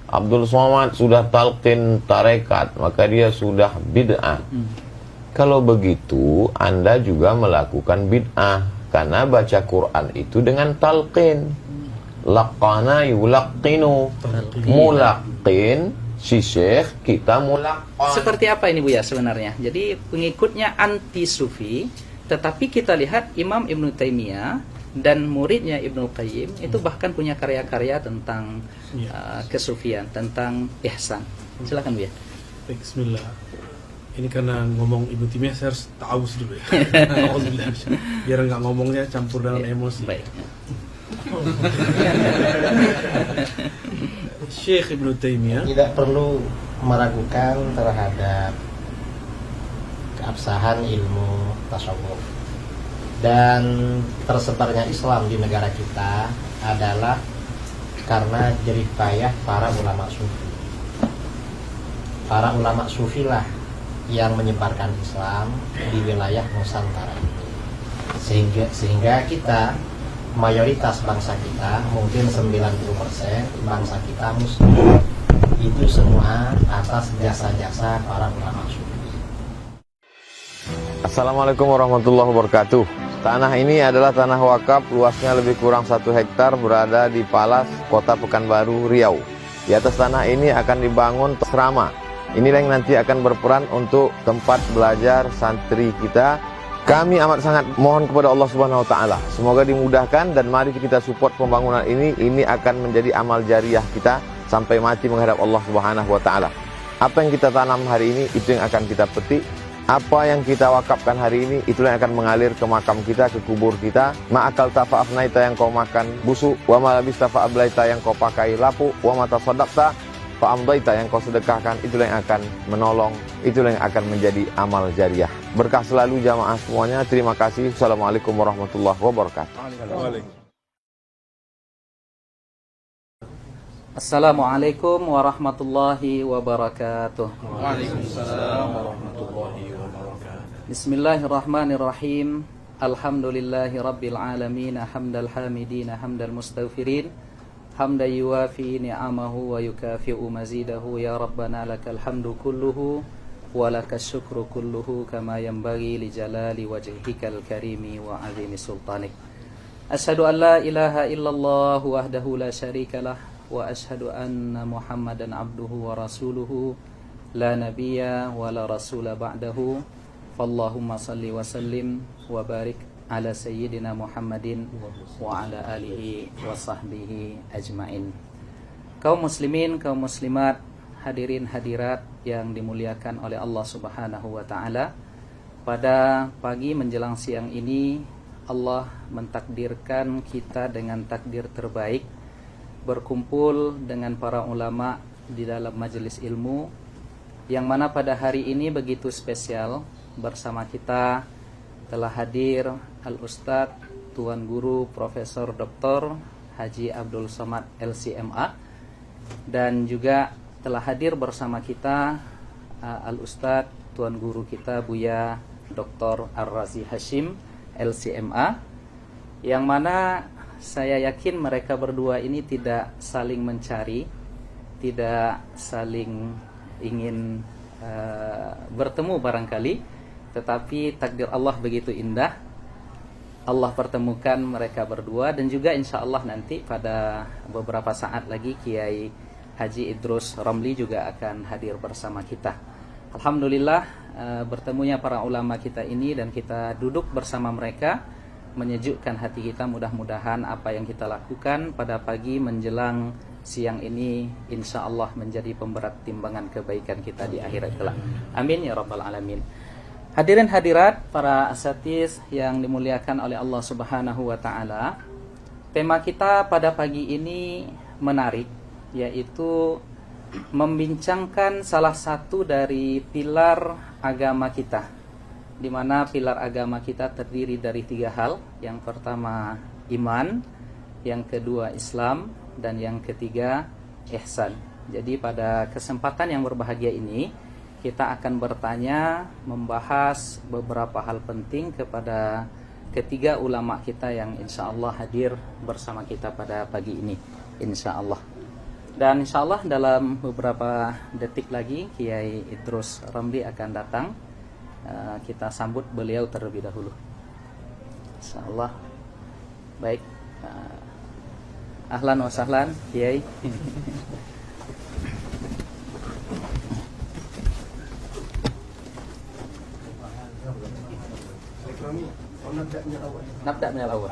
Abdul Somad sudah talqin tarekat, maka dia sudah bid'ah. Kalau begitu, Anda juga melakukan bid'ah, karena baca Quran itu dengan talqin. Laqana yulaqqinu, mulaqqin, si syekh, kita mulaqqan. Seperti apa ini Buya sebenarnya? Jadi pengikutnya anti sufi, tetapi kita lihat Imam Ibnu Taimiyah dan muridnya Ibnu Qayyim itu bahkan punya karya-karya tentang kesufian, tentang ihsan. Silakan Buya. Baik, bismillah. Ini karena ngomong Ibnu Taimiyah saya harus ta'awuz dulu ya. Biar nggak ngomongnya campur dengan emosi. Baik. Syekh Ibnu Taimiyah tidak perlu meragukan terhadap keabsahan ilmu tasawuf, dan tersebarnya Islam di negara kita adalah karena jerih payah para ulama sufi. Para ulama sufi lah yang menyebarkan Islam di wilayah Nusantara ini, sehingga kita, mayoritas bangsa kita, mungkin 90% bangsa kita muslim, itu semua atas jasa-jasa para ulama sufi. Assalamualaikum warahmatullahi wabarakatuh. Tanah ini adalah tanah wakaf, luasnya lebih kurang 1 hektar, berada di Palas, Kota Pekanbaru, Riau. Di atas tanah ini akan dibangun asrama. Inilah yang nanti akan berperan untuk tempat belajar santri kita. Kami amat sangat mohon kepada Allah Subhanahu wa taala, semoga dimudahkan, dan mari kita support pembangunan ini. Ini akan menjadi amal jariah kita sampai mati menghadap Allah Subhanahu wa taala. Apa yang kita tanam hari ini, itu yang akan kita petik. Apa yang kita wakafkan hari ini, itulah yang akan mengalir ke makam kita, ke kubur kita. Ma'akal tafa'afnaita, yang kau makan busuk. Wa malabista fa'ablaita, yang kau pakai lapuk. Wa mata sadaqta fa'amdaita, yang kau sedekahkan, itulah yang akan menolong, itulah yang akan menjadi amal jariah. Berkah selalu jamaah semuanya. Terima kasih. Assalamualaikum warahmatullahi wabarakatuh. Assalamualaikum warahmatullahi wabarakatuh. Waalaikumsalam warahmatullahi wabarakatuh. Bismillahirrahmanirrahim. Alhamdulillahi rabbil alamin, hamdal hamidin, hamdal mustaghfirin, hamdan yuwafi ni'amahu wa yukafi'u mazidahu. Ya Rabbana lakal hamdu kulluhu wa lakas syukru kulluhu, kama yanbaghi li jalali wajhikal karimi wa azimi sultanik. Asyhadu an la ilaha illallah wahdahu la syarikalah, wa ashhadu anna Muhammadan abduhu wa rasuluhu, la nabiyya wa la rasula ba'dahu. Fallahumma salli wa sallim wa barik ala sayyidina Muhammadin wa ala alihi wa sahbihi ajmain. Kaum muslimin, kaum muslimat, hadirin hadirat yang dimuliakan oleh Allah Subhanahu wa taala, pada pagi menjelang siang ini Allah mentakdirkan kita dengan takdir terbaik, berkumpul dengan para ulama di dalam majelis ilmu, yang mana pada hari ini begitu spesial. Bersama kita telah hadir Al-Ustadz Tuan Guru Profesor Dr. Haji Abdul Somad LCMA, dan juga telah hadir bersama kita Al-Ustadz Tuan Guru kita Buya Dr. Ar-Razi Hashim LCMA, yang mana saya yakin mereka berdua ini tidak saling mencari, tidak saling ingin bertemu barangkali, tetapi takdir Allah begitu indah, Allah pertemukan mereka berdua. Dan juga insya Allah nanti pada beberapa saat lagi Kiai Haji Idrus Ramli juga akan hadir bersama kita. Alhamdulillah, bertemunya para ulama kita ini dan kita duduk bersama mereka menyejukkan hati kita. Mudah-mudahan apa yang kita lakukan pada pagi menjelang siang ini insya Allah menjadi pemberat timbangan kebaikan kita di akhirat kelak. Amin ya rabbal alamin. Hadirin hadirat, para asatiz yang dimuliakan oleh Allah Subhanahu wa taala, tema kita pada pagi ini menarik, yaitu membincangkan salah satu dari pilar agama kita, di mana pilar agama kita terdiri dari 3 hal. Yang pertama iman, yang kedua Islam, dan yang ketiga ihsan. Jadi pada kesempatan yang berbahagia ini kita akan bertanya, membahas beberapa hal penting kepada ketiga ulama kita yang insya Allah hadir bersama kita pada pagi ini, insya Allah. Dan insya Allah dalam beberapa detik lagi Kiai Idrus Ramli akan datang. Kita sambut beliau terlebih dahulu. Insya Allah. Baik. Ahlan wa sahlan Kiai. Nabda min al-awwal.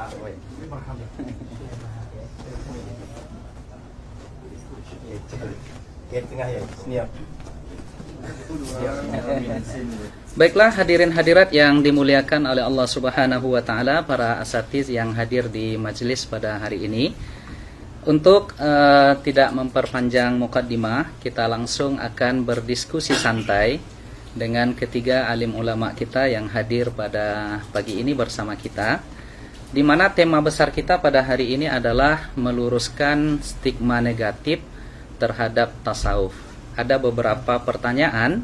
Baiklah hadirin hadirat yang dimuliakan oleh Allah Subhanahu wa taala, para asatiz yang hadir di majelis pada hari ini. Untuk tidak memperpanjang mukaddimah, kita langsung akan berdiskusi santai dengan ketiga alim ulama kita yang hadir pada pagi ini bersama kita, di mana tema besar kita pada hari ini adalah meluruskan stigma negatif terhadap tasawuf. Ada beberapa pertanyaan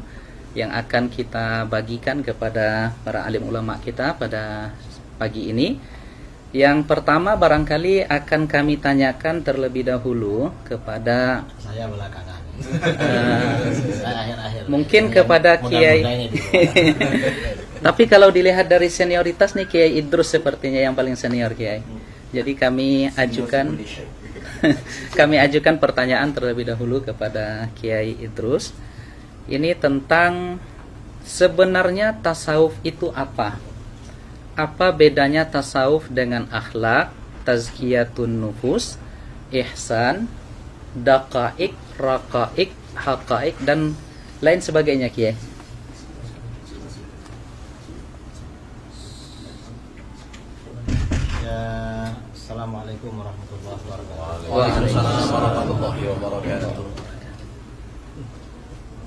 yang akan kita bagikan kepada para alim ulama kita pada pagi ini. Yang pertama barangkali akan kami tanyakan terlebih dahulu kepada Saya belakangan. Saya akhir-akhir. Mungkin kepada Kiai. Tapi kalau dilihat dari senioritas nih, Kiai Idrus sepertinya yang paling senior, Kiai. Jadi kami ajukan pertanyaan terlebih dahulu kepada Kiai Idrus. Ini tentang sebenarnya tasawuf itu apa? Apa bedanya tasawuf dengan akhlak, tazkiyatun nufus, ihsan, daqaik, raqaik, haqaik, dan lain sebagainya, Kiai? Ya, Assalamualaikum warahmatullahi wabarakatuh. Waalaikumsalam warahmatullahi wabarakatuh.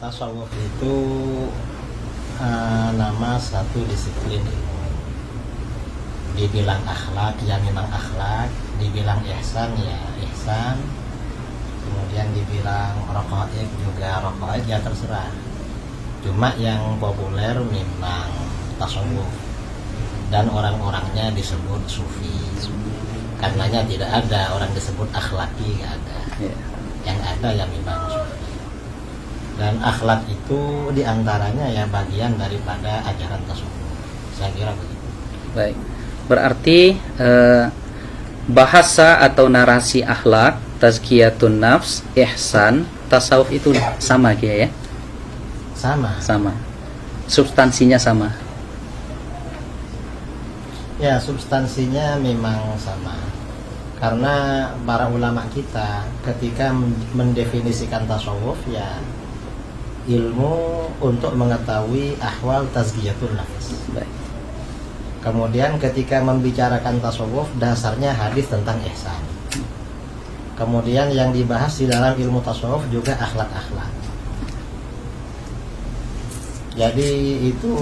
Tasawuf itu nama satu disiplin ilmu. Dibilang akhlak ya memang akhlak, dibilang ihsan ya ihsan, kemudian dibilang raqaik juga raqaik, ya terserah. Cuma yang populer memang tasawuf, dan orang-orangnya disebut sufi. Karenanya tidak ada orang disebut akhlaki, nggak ada. Yang ada ya memang sufi. Dan akhlak itu diantaranya ya bagian daripada ajaran tasawuf. Saya kira begitu. Baik. Berarti bahasa atau narasi akhlak, tazkiyatun nafs, ihsan, tasawuf itu sama, Kiai ya? Sama. Substansinya sama. Ya, substansinya memang sama. Karena para ulama kita ketika mendefinisikan tasawuf ya ilmu untuk mengetahui ahwal tazkiyatun nafs. Baik. Kemudian ketika membicarakan tasawuf, dasarnya hadis tentang ihsan. Kemudian yang dibahas di dalam ilmu tasawuf juga akhlak-akhlak. Jadi itu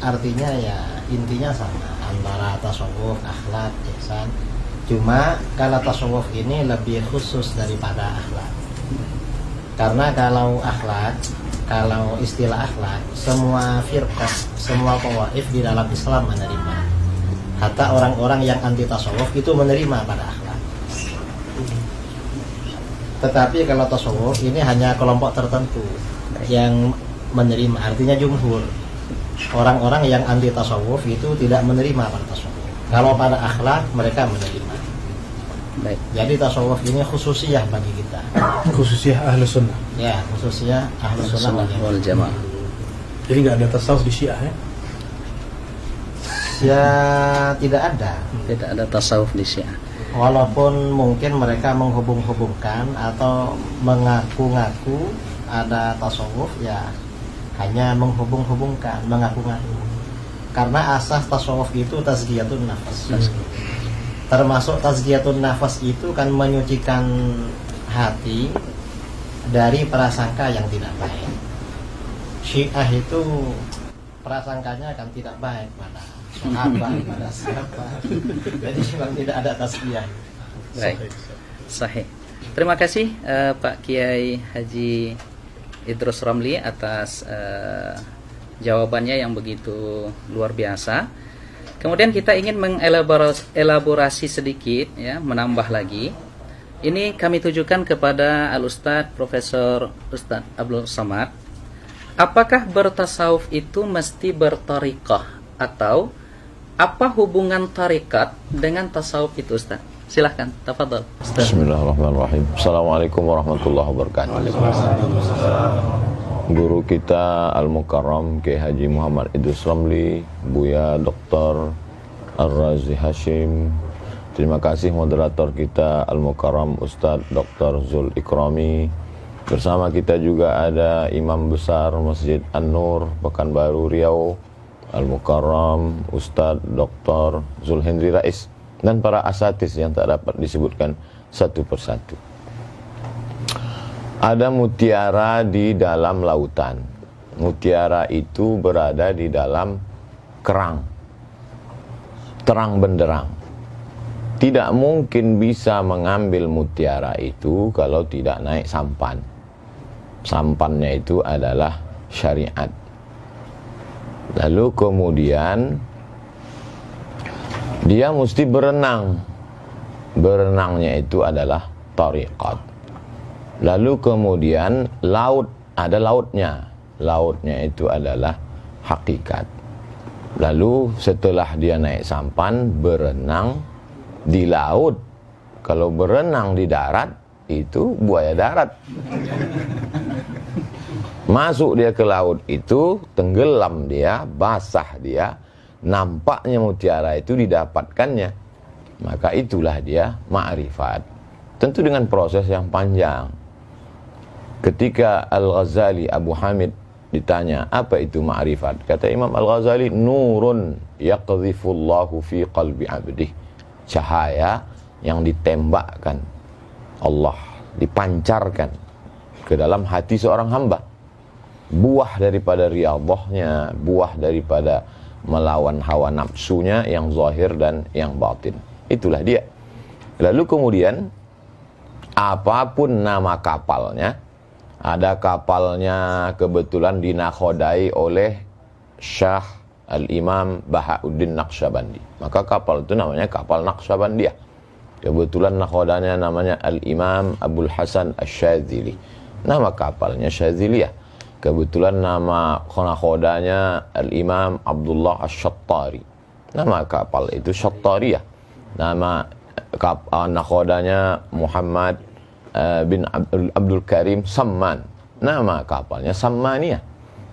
artinya ya intinya sama antara tasawuf, akhlak, ihsan. Cuma kalau tasawuf ini lebih khusus daripada akhlak. Karena kalau akhlak, kalau istilah akhlak, semua firqah, semua tawaif di dalam Islam menerima. Hatta orang-orang yang anti tasawuf itu menerima pada akhlak. Tetapi kalau tasawuf ini hanya kelompok tertentu yang menerima, artinya jumhur. Orang-orang yang anti tasawuf itu tidak menerima pada tasawuf. Kalau pada akhlak mereka menerima. Baik. Jadi tasawuf ini khususiyah bagi kita. Khususnya ahlu sunnah. Ya, khususnya ahlu sunnah Wal jamaah. Jadi nggak ada tasawuf di Syiah ya? Ya, tidak ada. Tidak ada tasawuf di Syiah. Walaupun mungkin mereka menghubung-hubungkan atau mengaku-ngaku ada tasawuf, ya hanya menghubung-hubungkan, mengaku-ngaku. Karena asas tasawuf itu tazkiyatun nafas. Termasuk tazkiyatun nafas itu kan menyucikan hati dari prasangka yang tidak baik. Syiah itu prasangkanya kan tidak baik pada sahabat, pada siapa. Jadi memang tidak ada tazkiyah. Baik. Sahih. Terima kasih Pak Kiai Haji Idrus Ramli atas jawabannya yang begitu luar biasa. Kemudian kita ingin mengelaborasi sedikit ya, menambah lagi Ini kami tujukan kepada Al-Ustadz Profesor Ustadz Abdul Somad. Apakah bertasawuf itu mesti bertariqah, atau apa hubungan tarikat dengan tasawuf itu, Ustaz? Silahkan, tafadhol, Ustaz. Bismillahirrahmanirrahim. Assalamualaikum warahmatullahi wabarakatuh. Guru kita Al-Mukarram Kiai Haji Muhammad Idris Ramli, Buya Dr. Ar-Razi Hashim. Terima kasih moderator kita Al-Mukarram Ustadz Dr. Zul Ikrami. Bersama kita juga ada Imam Besar Masjid An-Nur Pekanbaru Riau Al-Mukarram Ustadz Dr. Zul Hendri Rais, dan para asatis yang tak dapat disebutkan satu persatu. Ada mutiara di dalam lautan. Mutiara itu berada di dalam kerang, terang benderang. Tidak mungkin bisa mengambil mutiara itu kalau tidak naik sampan. Sampannya itu adalah syariat. Lalu kemudian dia mesti berenang. Berenangnya itu adalah tariqat. Lalu kemudian laut, ada lautnya. Lautnya itu adalah hakikat. Lalu setelah dia naik sampan, berenang di laut. Kalau berenang di darat, itu buaya darat. Masuk dia ke laut itu, tenggelam dia, basah dia, nampaknya mutiara itu didapatkannya. Maka itulah dia ma'rifat. Tentu dengan proses yang panjang. Ketika Al-Ghazali Abu Hamid ditanya, apa itu ma'rifat? Kata Imam Al-Ghazali, nurun yaqdhifullahu fi qalbi abdih. Cahaya yang ditembakkan Allah, dipancarkan ke dalam hati seorang hamba. Buah daripada riyadhahnya, buah daripada melawan hawa nafsunya yang zahir dan yang batin. Itulah dia. Lalu kemudian apapun nama kapalnya, ada kapalnya kebetulan dinakhodai oleh Syah Al-Imam Bahauddin Naqsyabandi, maka kapal itu namanya kapal Naqsyabandiyah. Kebetulan nakhodanya namanya Al-Imam Abdul Hasan Asy-Syadzili, nama kapalnya Syadziliyah. Kebetulan nama nakhodanya Al-Imam Abdullah Asy-Syattari, nama kapal itu Syattariyah. Nama nakhodanya Muhammad bin Abdul Karim Samman, nama kapalnya Sammaniyah.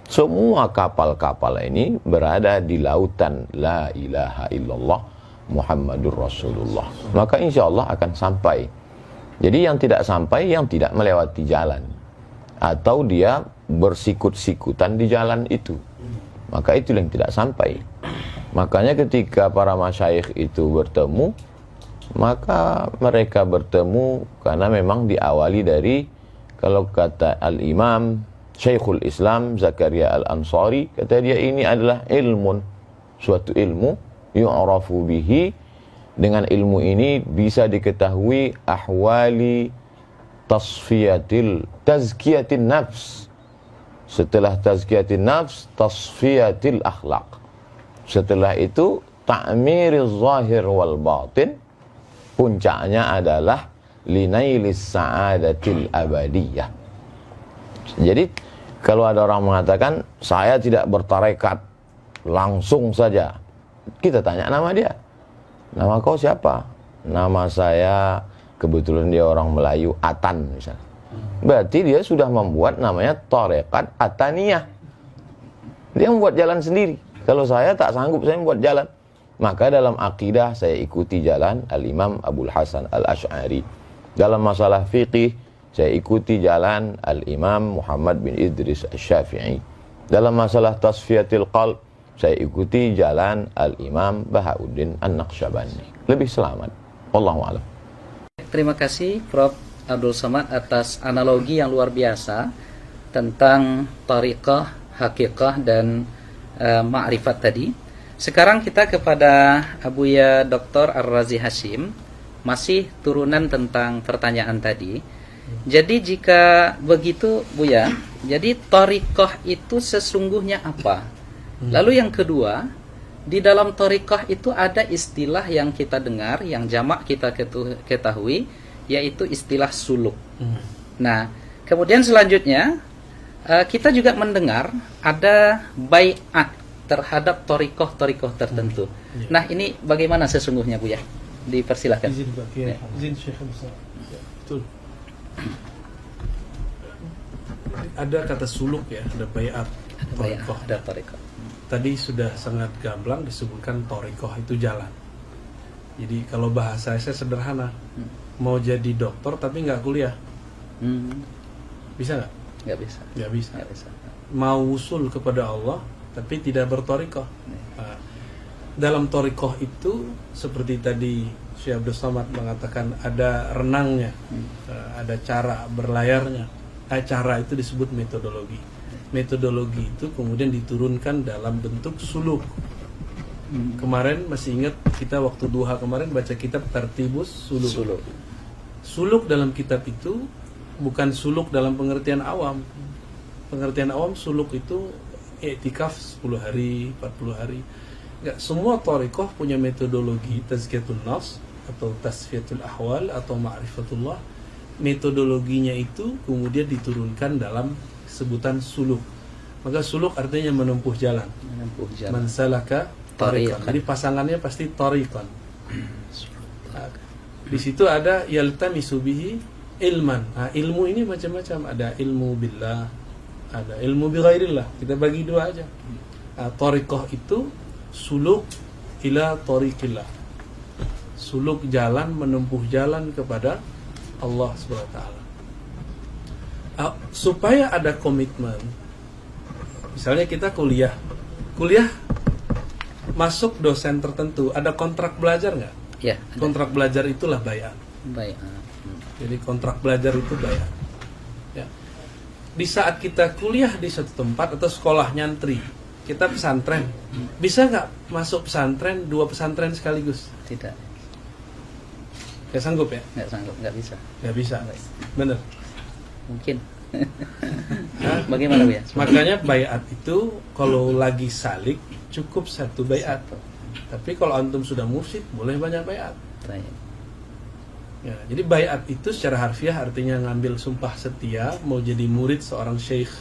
Semua kapal-kapal ini berada di lautan La ilaha illallah Muhammadur Rasulullah. Maka insya Allah akan sampai. Jadi yang tidak sampai, yang tidak melewati jalan, atau dia bersikut-sikutan di jalan itu, maka itu yang tidak sampai. Makanya ketika para masyayikh itu bertemu, maka mereka bertemu karena memang diawali dari, kalau kata Al-Imam Syekhul Islam Zakaria Al-Ansari, kata dia ini adalah ilmun, suatu ilmu yu'rafu bihi, dengan ilmu ini bisa diketahui ahwali tazkiyatin nafs. Setelah tazkiyatin nafs, tasfiyatil akhlaq. Setelah itu ta'miriz zahir wal batin. Puncaknya adalah linailis sa'adatil abadiyah. Jadi kalau ada orang mengatakan saya tidak bertarekat, langsung saja kita tanya nama dia. Nama kau siapa? Nama saya, kebetulan dia orang Melayu, Atan misalnya. Berarti dia sudah membuat namanya tarekat Ataniyah. Dia membuat jalan sendiri. Kalau saya tak sanggup, saya membuat jalan. Maka dalam akidah saya ikuti jalan Al-Imam Abul Hasan Al-Asy'ari. Dalam masalah fiqih saya ikuti jalan Al-Imam Muhammad bin Idris Asy-Syafi'i. Dalam masalah tasfiyatil qalb, saya ikuti jalan Al-Imam Bahauddin An-Naqsyabandi. Lebih selamat. Wallahu a'lam. Terima kasih Prof. Abdul Somad atas analogi yang luar biasa tentang tariqah, hakikah, dan ma'rifat tadi. Sekarang kita kepada Abuya Dr. Ar-Razi Hashim, masih turunan tentang pertanyaan tadi. Jadi jika begitu Buya, jadi tariqah itu sesungguhnya apa? Lalu yang kedua, di dalam tariqah itu ada istilah yang kita dengar, yang jamak kita ketahui, yaitu istilah suluk. Nah, kemudian selanjutnya kita juga mendengar ada bai'at terhadap torikoh tertentu. Nah, ini bagaimana sesungguhnya, Bu ya? Dipersilahkan. Izin Pak Kiai. Ya. Izin Syekh Musa. Ya, betul. Ada kata suluk ya, ada bai'at, Ada bai'at, torikoh. ada torikoh. Tadi sudah sangat gamblang disebutkan torikoh itu jalan. Jadi kalau bahasa saya sederhana, mau jadi dokter tapi nggak kuliah, bisa nggak? Nggak bisa. Nggak bisa. Nggak bisa. Mau usul kepada Allah tapi tidak bertorikoh. Nah, dalam torikoh itu seperti tadi Syekh Abdul Somad mengatakan ada renangnya, ada cara berlayarnya. Cara itu disebut metodologi. Metodologi itu kemudian diturunkan dalam bentuk suluk. Kemarin masih ingat kita waktu duha kemarin baca kitab Tartibus Suluk. Suluk. Suluk dalam kitab itu bukan suluk dalam pengertian awam. Pengertian awam suluk itu i'tikaf 10 hari, 40 hari. Enggak, semua thariqah punya metodologi tazkiyatun nafs atau tasfiyatul ahwal atau ma'rifatullah. Metodologinya itu kemudian diturunkan dalam sebutan suluk. Maka suluk artinya menempuh jalan. Menempuh jalan. Mansalaka tariqan. Jadi pasangannya pasti tariqan. Nah, di situ ada yaltamisu bihi ilman. Nah, ilmu ini macam-macam. Ada ilmu billah, ada ilmu bighairillah. Kita bagi dua aja. Nah, tariqah itu suluk ila tariqillah. Suluk jalan, menempuh jalan kepada Allah Subhanahu wa taala. Supaya ada komitmen. Misalnya kita kuliah masuk dosen tertentu, ada kontrak belajar nggak? Ya. Kontrak belajar itulah bai'at. Baik. Jadi kontrak belajar itu bai'at. Ya. Di saat kita kuliah di satu tempat atau sekolah nyantri, kita pesantren, bisa nggak masuk pesantren 2 pesantren sekaligus? Tidak. Nggak sanggup ya? Nggak sanggup, nggak bisa. Nggak bisa. Bener. Mungkin. Bagaimana, Bu ya? Makanya bai'at itu kalau lagi salik cukup 1 bai'at. Tapi kalau antum sudah mursyid boleh banyak bai'at. Baik. Ya, jadi bai'at itu secara harfiah artinya ngambil sumpah setia mau jadi murid seorang syekh.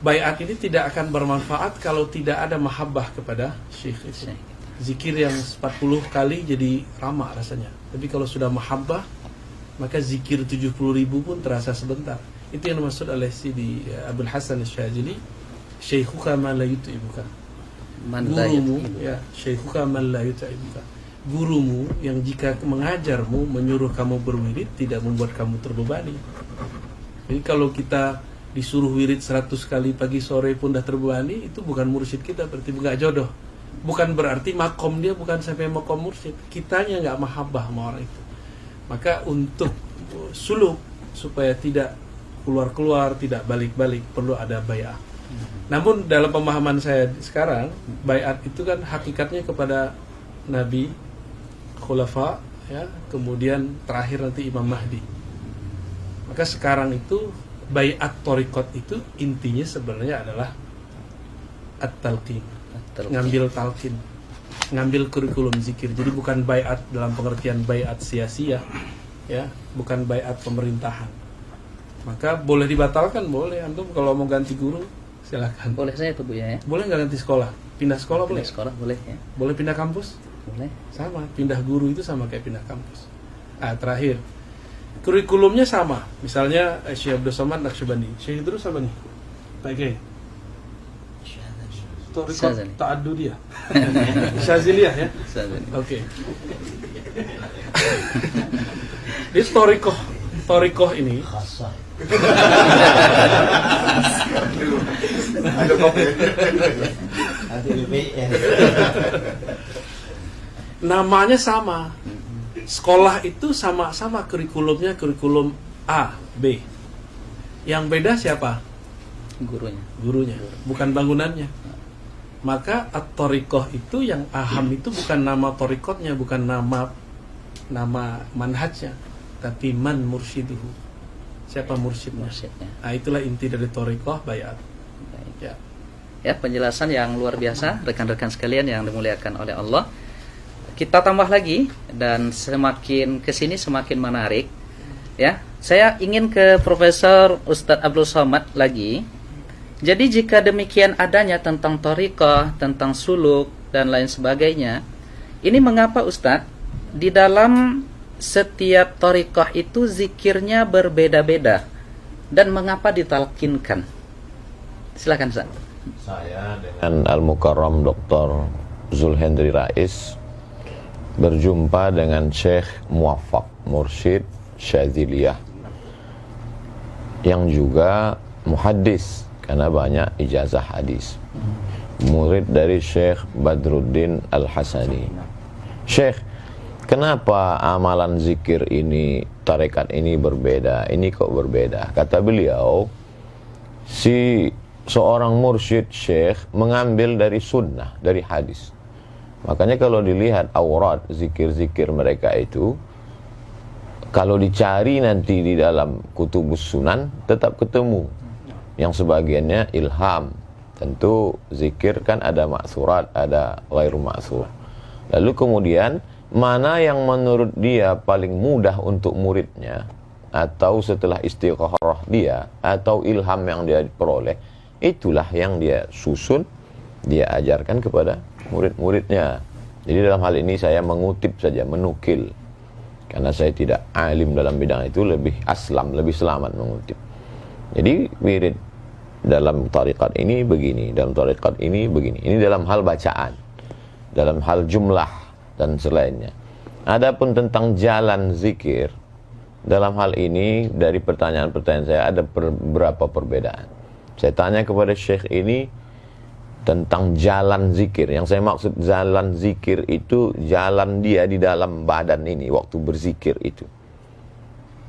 Bai'at ini tidak akan bermanfaat kalau tidak ada mahabbah kepada syekh itu. Zikir yang 40 kali jadi ramah rasanya. Tapi kalau sudah mahabbah, maka zikir 70.000 pun terasa sebentar. Itu yang dimaksud oleh Sidi Abdul Hasan Asy-Syadzili, syaikhuka man la yut'ibuka. Gurumu, ya, syaikhuka man la yut'ibuka. Gurumu yang jika mengajarmu, menyuruh kamu berwirid, tidak membuat kamu terbebani. Jadi kalau kita disuruh wirid 100 kali pagi sore pun dah terbebani, itu bukan mursyid kita, berarti bukan jodoh. Bukan berarti makom dia bukan sampai makom mursyid. Kitanya nggak mahabbah sama orang itu. Maka untuk suluk supaya tidak keluar-keluar, tidak balik-balik, perlu ada bai'ah. Namun dalam pemahaman saya sekarang, bai'at itu kan hakikatnya kepada Nabi, khulafa, ya, kemudian terakhir nanti Imam Mahdi. Maka sekarang itu bai'at thariqat itu intinya sebenarnya adalah at-talqin. Ngambil talqin, ngambil kurikulum zikir. Jadi bukan bai'at dalam pengertian bai'at sia-sia, ya, bukan bai'at pemerintahan. Maka boleh dibatalkan, boleh. Antum kalau mau ganti guru silakan. Boleh saya tuh, Bu ya. Boleh nggak ganti sekolah? Pindah sekolah boleh? Pindah sekolah boleh ya. Boleh pindah kampus? Boleh. Sama, pindah guru itu sama kayak pindah kampus. Terakhir, kurikulumnya sama. Misalnya Syekh Abdul Somad Naqsyabandi. Syekh terus apa nih? Pak Kiai. Syazali. Ta'addudiyah. Syaziliyah ya? Syazali. Oke. Di Torikoh ini Khasah. Ada kopi. Nanti BPN. namanya sama. Sekolah itu sama-sama kurikulumnya kurikulum A, B. Yang beda siapa? Gurunya, bukan bangunannya. Maka at-thariqah itu yang aham itu bukan nama thariqatnya, bukan nama manhajnya, tapi man mursyiduhu. Siapa mursyidnya? Nah, itulah inti dari thariqah bai'at. Ya, penjelasan yang luar biasa rekan-rekan sekalian yang dimuliakan oleh Allah. kita tambah lagi dan semakin kesini semakin menarik. Ya, saya ingin ke Profesor Ustadz Abdul Somad lagi. Jadi jika demikian adanya tentang thariqah, tentang suluk dan lain sebagainya, ini mengapa Ustadz di dalam setiap thariqah itu zikirnya berbeda-beda dan mengapa ditalkinkan? Silakan Ustaz. Saya dengan Al-Mukarram Dr. Zulhendri Rais berjumpa dengan Syekh Muwaffaq Mursyid Syadziliyah yang juga muhaddis karena banyak ijazah hadis, murid dari Syekh Badruddin Al-Hasani. Syekh, kenapa amalan zikir ini, tarekat ini berbeda? Ini kok berbeda? Kata beliau, seorang mursyid syekh mengambil dari sunnah, dari hadis. Makanya kalau dilihat aurat, zikir-zikir mereka itu, kalau dicari nanti di dalam kutubus sunan, tetap ketemu. Yang sebagiannya ilham. Tentu zikir kan ada ma'surat, ada ghairu ma'sur. Lalu kemudian, mana yang menurut dia paling mudah untuk muridnya, atau setelah istikharah dia, atau ilham yang dia peroleh, itulah yang dia susun, dia ajarkan kepada murid-muridnya. Jadi dalam hal ini saya mengutip saja, menukil. Karena saya tidak alim dalam bidang itu, lebih aslam, lebih selamat mengutip. Jadi wirid dalam tarikat ini begini, dalam tarikat ini begini. Ini dalam hal bacaan, dalam hal jumlah dan selainnya. Adapun tentang jalan zikir, dalam hal ini dari pertanyaan-pertanyaan saya ada beberapa perbedaan. Saya tanya kepada Syekh ini tentang jalan zikir. Yang saya maksud jalan zikir itu jalan dia di dalam badan ini waktu berzikir itu.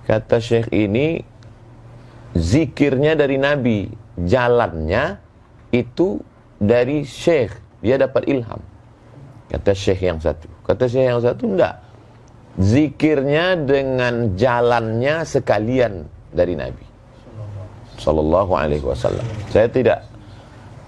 Kata Syekh ini, zikirnya dari Nabi, jalannya itu dari Syekh, dia dapat ilham. Kata Syekh yang satu. Kata Syekh yang satu, enggak, zikirnya dengan jalannya sekalian dari Nabi Sallallahu Alaihi Wasallam. Saya tidak.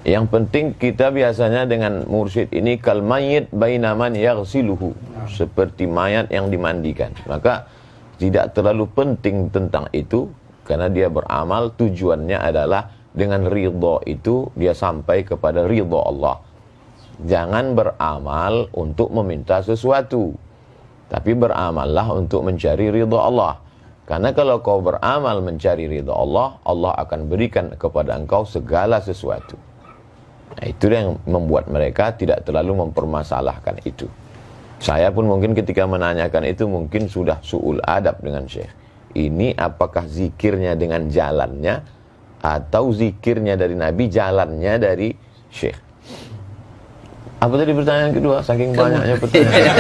Yang penting kita biasanya dengan mursyid ini kal mayyit baina man yaghsiluhu, seperti mayat yang dimandikan. Maka tidak terlalu penting tentang itu, karena dia beramal tujuannya adalah dengan ridha itu dia sampai kepada ridha Allah. Jangan beramal untuk meminta sesuatu, tapi beramallah untuk mencari ridha Allah. Karena kalau kau beramal mencari ridha Allah, Allah akan berikan kepada engkau segala sesuatu. Nah, itu yang membuat mereka tidak terlalu mempermasalahkan itu. Saya pun mungkin ketika menanyakan itu mungkin sudah su'ul adab dengan Syekh. Ini apakah zikirnya dengan jalannya, atau zikirnya dari Nabi, jalannya dari Syekh? Apa tadi pertanyaan kedua? Saking banyaknya pertanyaan.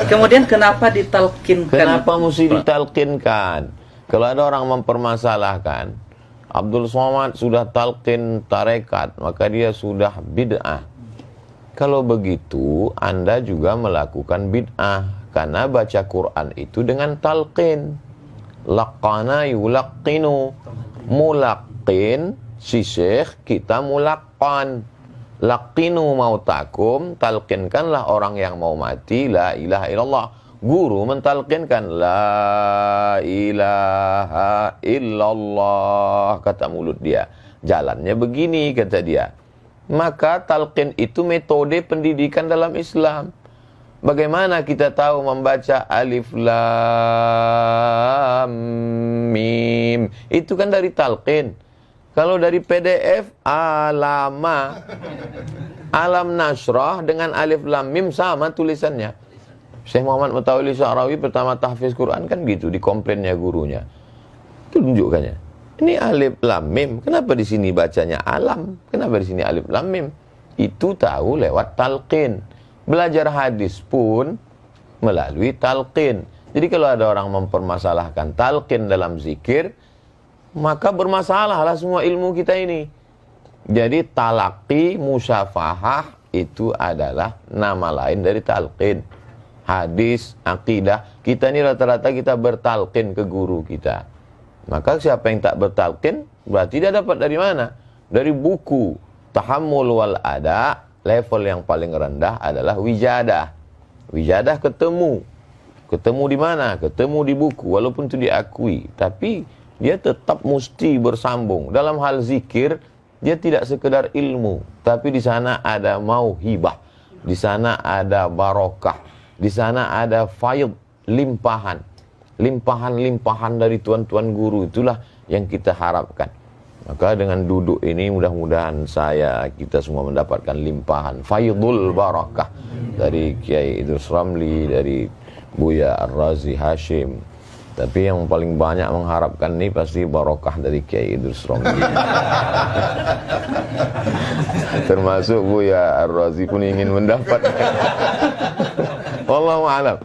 Kemudian kenapa ditalkinkan? Kenapa mesti ditalkinkan? Kalau ada orang mempermasalahkan, Abdul Somad sudah talqin tarekat, maka dia sudah bid'ah. Kalau begitu, Anda juga melakukan bid'ah. Karena baca Quran itu dengan talqin. Laqana yulaqqinu. Mulaqqin, si syekh, kita mulaqqan. Laqinu mautakum, talqinkanlah orang yang mau mati la ilaha illallah. Guru mentalqinkan la ilaha illallah, kata mulut dia. Jalannya begini, kata dia. Maka talqin itu metode pendidikan dalam Islam. Bagaimana kita tahu membaca alif lam mim? Itu kan dari talqin. Kalau dari PDF, alama, alam nasrah dengan alif lam mim sama tulisannya. Syekh Muhammad Mutawalli Sya'rawi pertama tahfiz Quran kan gitu, di komplainnya gurunya. Itu tunjukkannya. Ini alif lam mim, kenapa di sini bacanya alam? Kenapa di sini alif lam mim? Itu tahu lewat talqin. Belajar hadis pun melalui talqin. Jadi kalau ada orang mempermasalahkan talqin dalam zikir, maka bermasalahlah semua ilmu kita ini. Jadi talaqi, musyafahah itu adalah nama lain dari talqin. Hadis, akidah, kita ini rata-rata kita bertalqin ke guru kita. Maka siapa yang tak bertalqin, berarti dia dapat dari mana? Dari buku. Tahammul wal ada, level yang paling rendah adalah wijadah. Wijadah ketemu di mana? Ketemu di buku, walaupun itu diakui, tapi dia tetap mesti bersambung. Dalam hal zikir, dia tidak sekedar ilmu, tapi di sana ada mauhibah, di sana ada barokah, di sana ada faid, limpahan dari tuan-tuan guru. Itulah yang kita harapkan. Maka dengan duduk ini mudah-mudahan kita semua mendapatkan limpahan faidul barakah dari Kiai Idrus Ramli, dari Buya Ar-Razi Hashim. Tapi yang paling banyak mengharapkan ini pasti barokah dari Kiai Idrus Ramli. Termasuk Buya Ar-Razi pun ingin mendapatkan. Wallahu a'lam.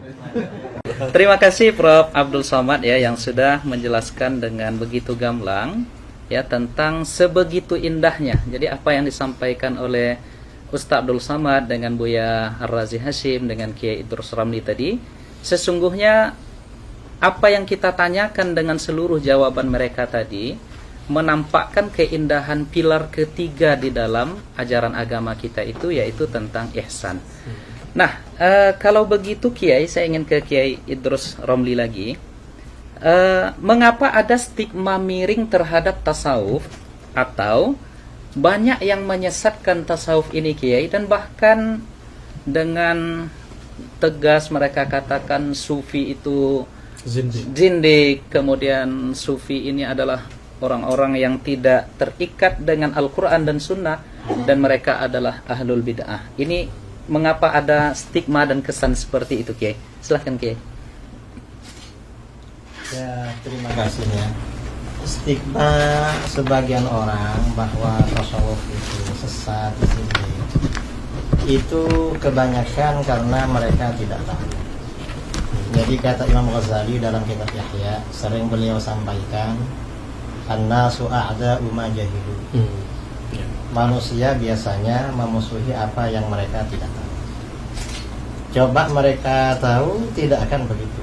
Terima kasih Prof. Abdul Somad ya yang sudah menjelaskan dengan begitu gamblang ya tentang sebegitu indahnya. Jadi apa yang disampaikan oleh Ustaz Abdul Somad dengan Buya Ar-Razi Hashim dengan Kiai Idrus Ramli tadi, sesungguhnya apa yang kita tanyakan dengan seluruh jawaban mereka tadi menampakkan keindahan pilar ketiga di dalam ajaran agama kita itu, yaitu tentang ihsan. Nah, kalau begitu Kiai, saya ingin ke Kiai Idrus Ramli lagi. Mengapa ada stigma miring terhadap tasawuf, atau banyak yang menyesatkan tasawuf ini Kiai, dan bahkan dengan tegas mereka katakan sufi itu zindik, kemudian sufi ini adalah orang-orang yang tidak terikat dengan Al-Quran dan Sunnah, dan mereka adalah ahlul bid'ah. Ini mengapa ada stigma dan kesan seperti itu Kiai? Silahkan Kiai. Ya, terima kasih ya. Stigma sebagian orang bahwa tasawuf itu sesat itu kebanyakan karena mereka tidak tahu. Jadi kata Imam Ghazali dalam kitab Yahya, sering beliau sampaikan, an-nasu a'da'u ma jahilu. Manusia biasanya memusuhi apa yang mereka tidak tahu. Coba mereka tahu, tidak akan begitu.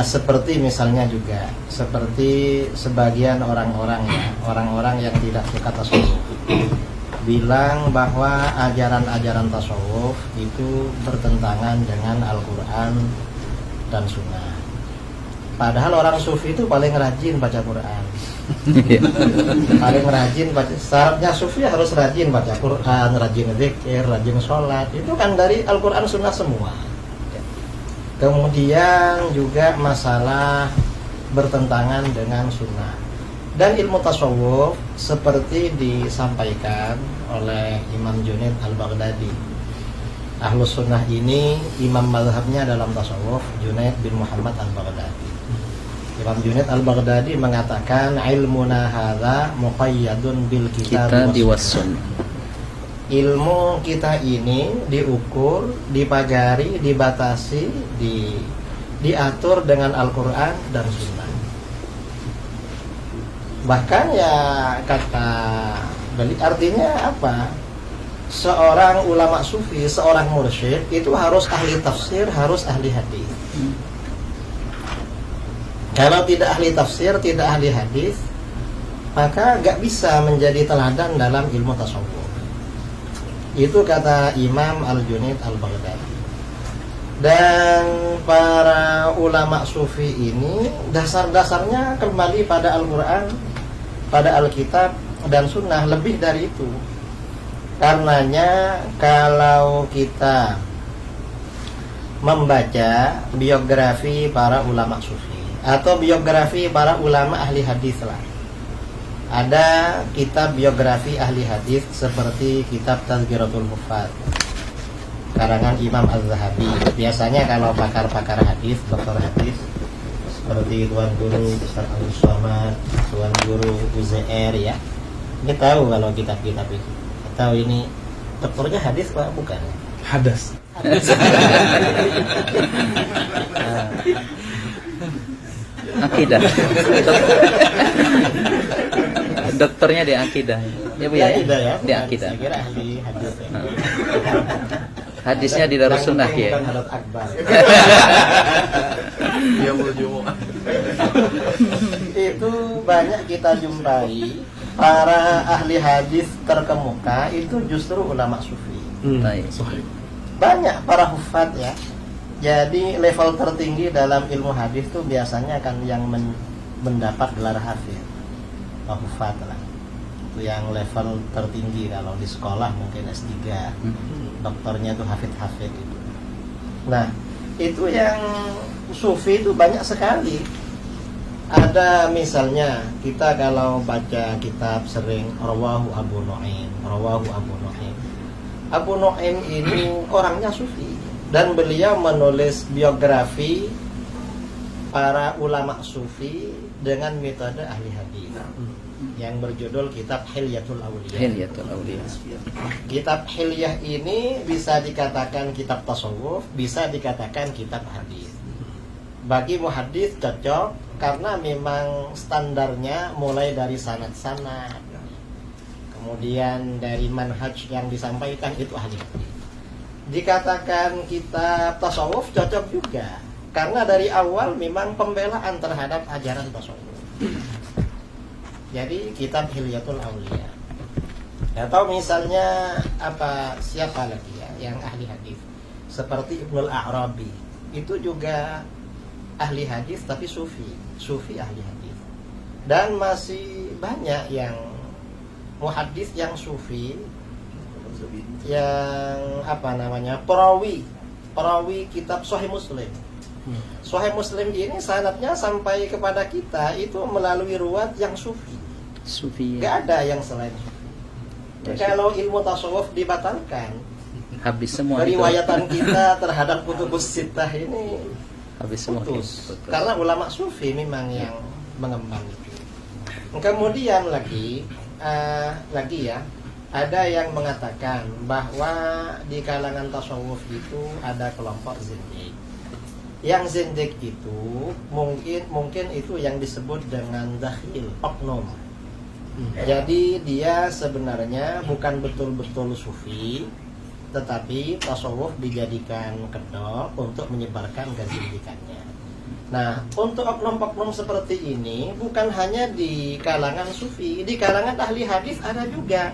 Seperti misalnya juga seperti sebagian orang-orang yang tidak suka tasawuf bilang bahwa ajaran-ajaran tasawuf itu bertentangan dengan Al-Quran dan Sunnah. Padahal orang sufi itu paling rajin baca Quran. Paling rajin baca. Syaratnya sufi harus rajin baca Quran, rajin zikir, rajin sholat. Itu kan dari Al-Quran Sunnah semua. Kemudian juga masalah bertentangan dengan sunnah. Dan ilmu tasawuf seperti disampaikan oleh Imam Junaid Al-Baghdadi. Ahlus Sunnah ini imam mazhabnya dalam tasawuf Junaid bin Muhammad Al-Baghdadi. Imam Junaid Al-Baghdadi mengatakan ilmuna hadza muqayyadun bil kitab was sunnah. Ilmu kita ini diukur, dipagari, dibatasi, diatur dengan Al-Quran dan Sunnah. Bahkan ya kata beli artinya apa? Seorang ulama sufi, seorang mursyid itu harus ahli tafsir, harus ahli hadis. Kalau tidak ahli tafsir, tidak ahli hadis, maka gak bisa menjadi teladan dalam ilmu tasawuf. Itu kata Imam Al-Junaid Al-Baghdadi. Dan para ulama sufi ini dasar-dasarnya kembali pada Al-Quran, pada Alkitab dan Sunnah, lebih dari itu. Karenanya kalau kita membaca biografi para ulama sufi atau biografi para ulama ahli hadis lah, ada kitab biografi ahli hadis seperti kitab Tazkiratul Huffaz karangan Imam Az-Zahabi. Biasanya kalau pakar-pakar hadis, dokter hadis seperti Tuan Guru Ustaz Abdul Somad, Tuan Guru UZR ya, ini tahu kalau kitab-kitab itu. Tahu ini dokternya hadis Pak? Bukan. Hadas. Akidah. Dokternya di akidah. Ya Bu ya? Ya? Di akidah. Saya kira ahli hadis. Ya. Hadisnya di Darussunnah ya. Hadrat Akbar. Dia mau Jumat. Itu banyak kita jumpai para ahli hadis terkemuka itu justru ulama sufi. Baik. banyak para hufad ya. Jadi level tertinggi dalam ilmu hadis tuh biasanya kan yang mendapat gelar hafid, hufad lah. Itu yang level tertinggi kalau di sekolah mungkin S3, doktornya tuh hafid itu. Nah, itu yang sufi itu banyak sekali. Ada misalnya kita kalau baca kitab sering Rawahu Abu Nu'aim. Abu Nu'aim ini orangnya sufi dan beliau menulis biografi para ulama sufi dengan metode ahli hadis yang berjudul kitab Hilyatul Auliya. Kitab Hilyah ini bisa dikatakan kitab tasawuf, bisa dikatakan kitab hadis. Bagi muhaddis cocok karena memang standarnya mulai dari sanad-sanad, kemudian dari manhaj yang disampaikan itu ahli hadis. Dikatakan kitab tasawuf cocok juga karena dari awal memang pembelaan terhadap ajaran tasawuf. Jadi kitab Hilyatul Auliya. Atau misalnya siapa lagi ya yang ahli hadis seperti Ibnul A'rabi, itu juga ahli hadis tapi sufi ahli hadis. Dan masih banyak yang muhaddis yang sufi, yang perawi kitab Sahih Muslim. Sahih Muslim ini sanadnya sampai kepada kita itu melalui ruwat yang sufi. Gak ada yang selain sufi. Kalau ilmu tasawuf dibatalkan, habis semua riwayatan kita terhadap kutubus sittah ini habis semua putus. Karena ulama sufi memang yang mengemban itu. Kemudian lagi ya, ada yang mengatakan bahwa di kalangan tasawuf itu ada kelompok zindik. Yang zindik itu mungkin itu yang disebut dengan dakhil, oknum. Jadi dia sebenarnya bukan betul-betul sufi, tetapi tasawuf dijadikan kedok untuk menyebarkan kezindikannya. Nah, untuk oknum-oknum seperti ini bukan hanya di kalangan sufi, di kalangan ahli hadis ada juga.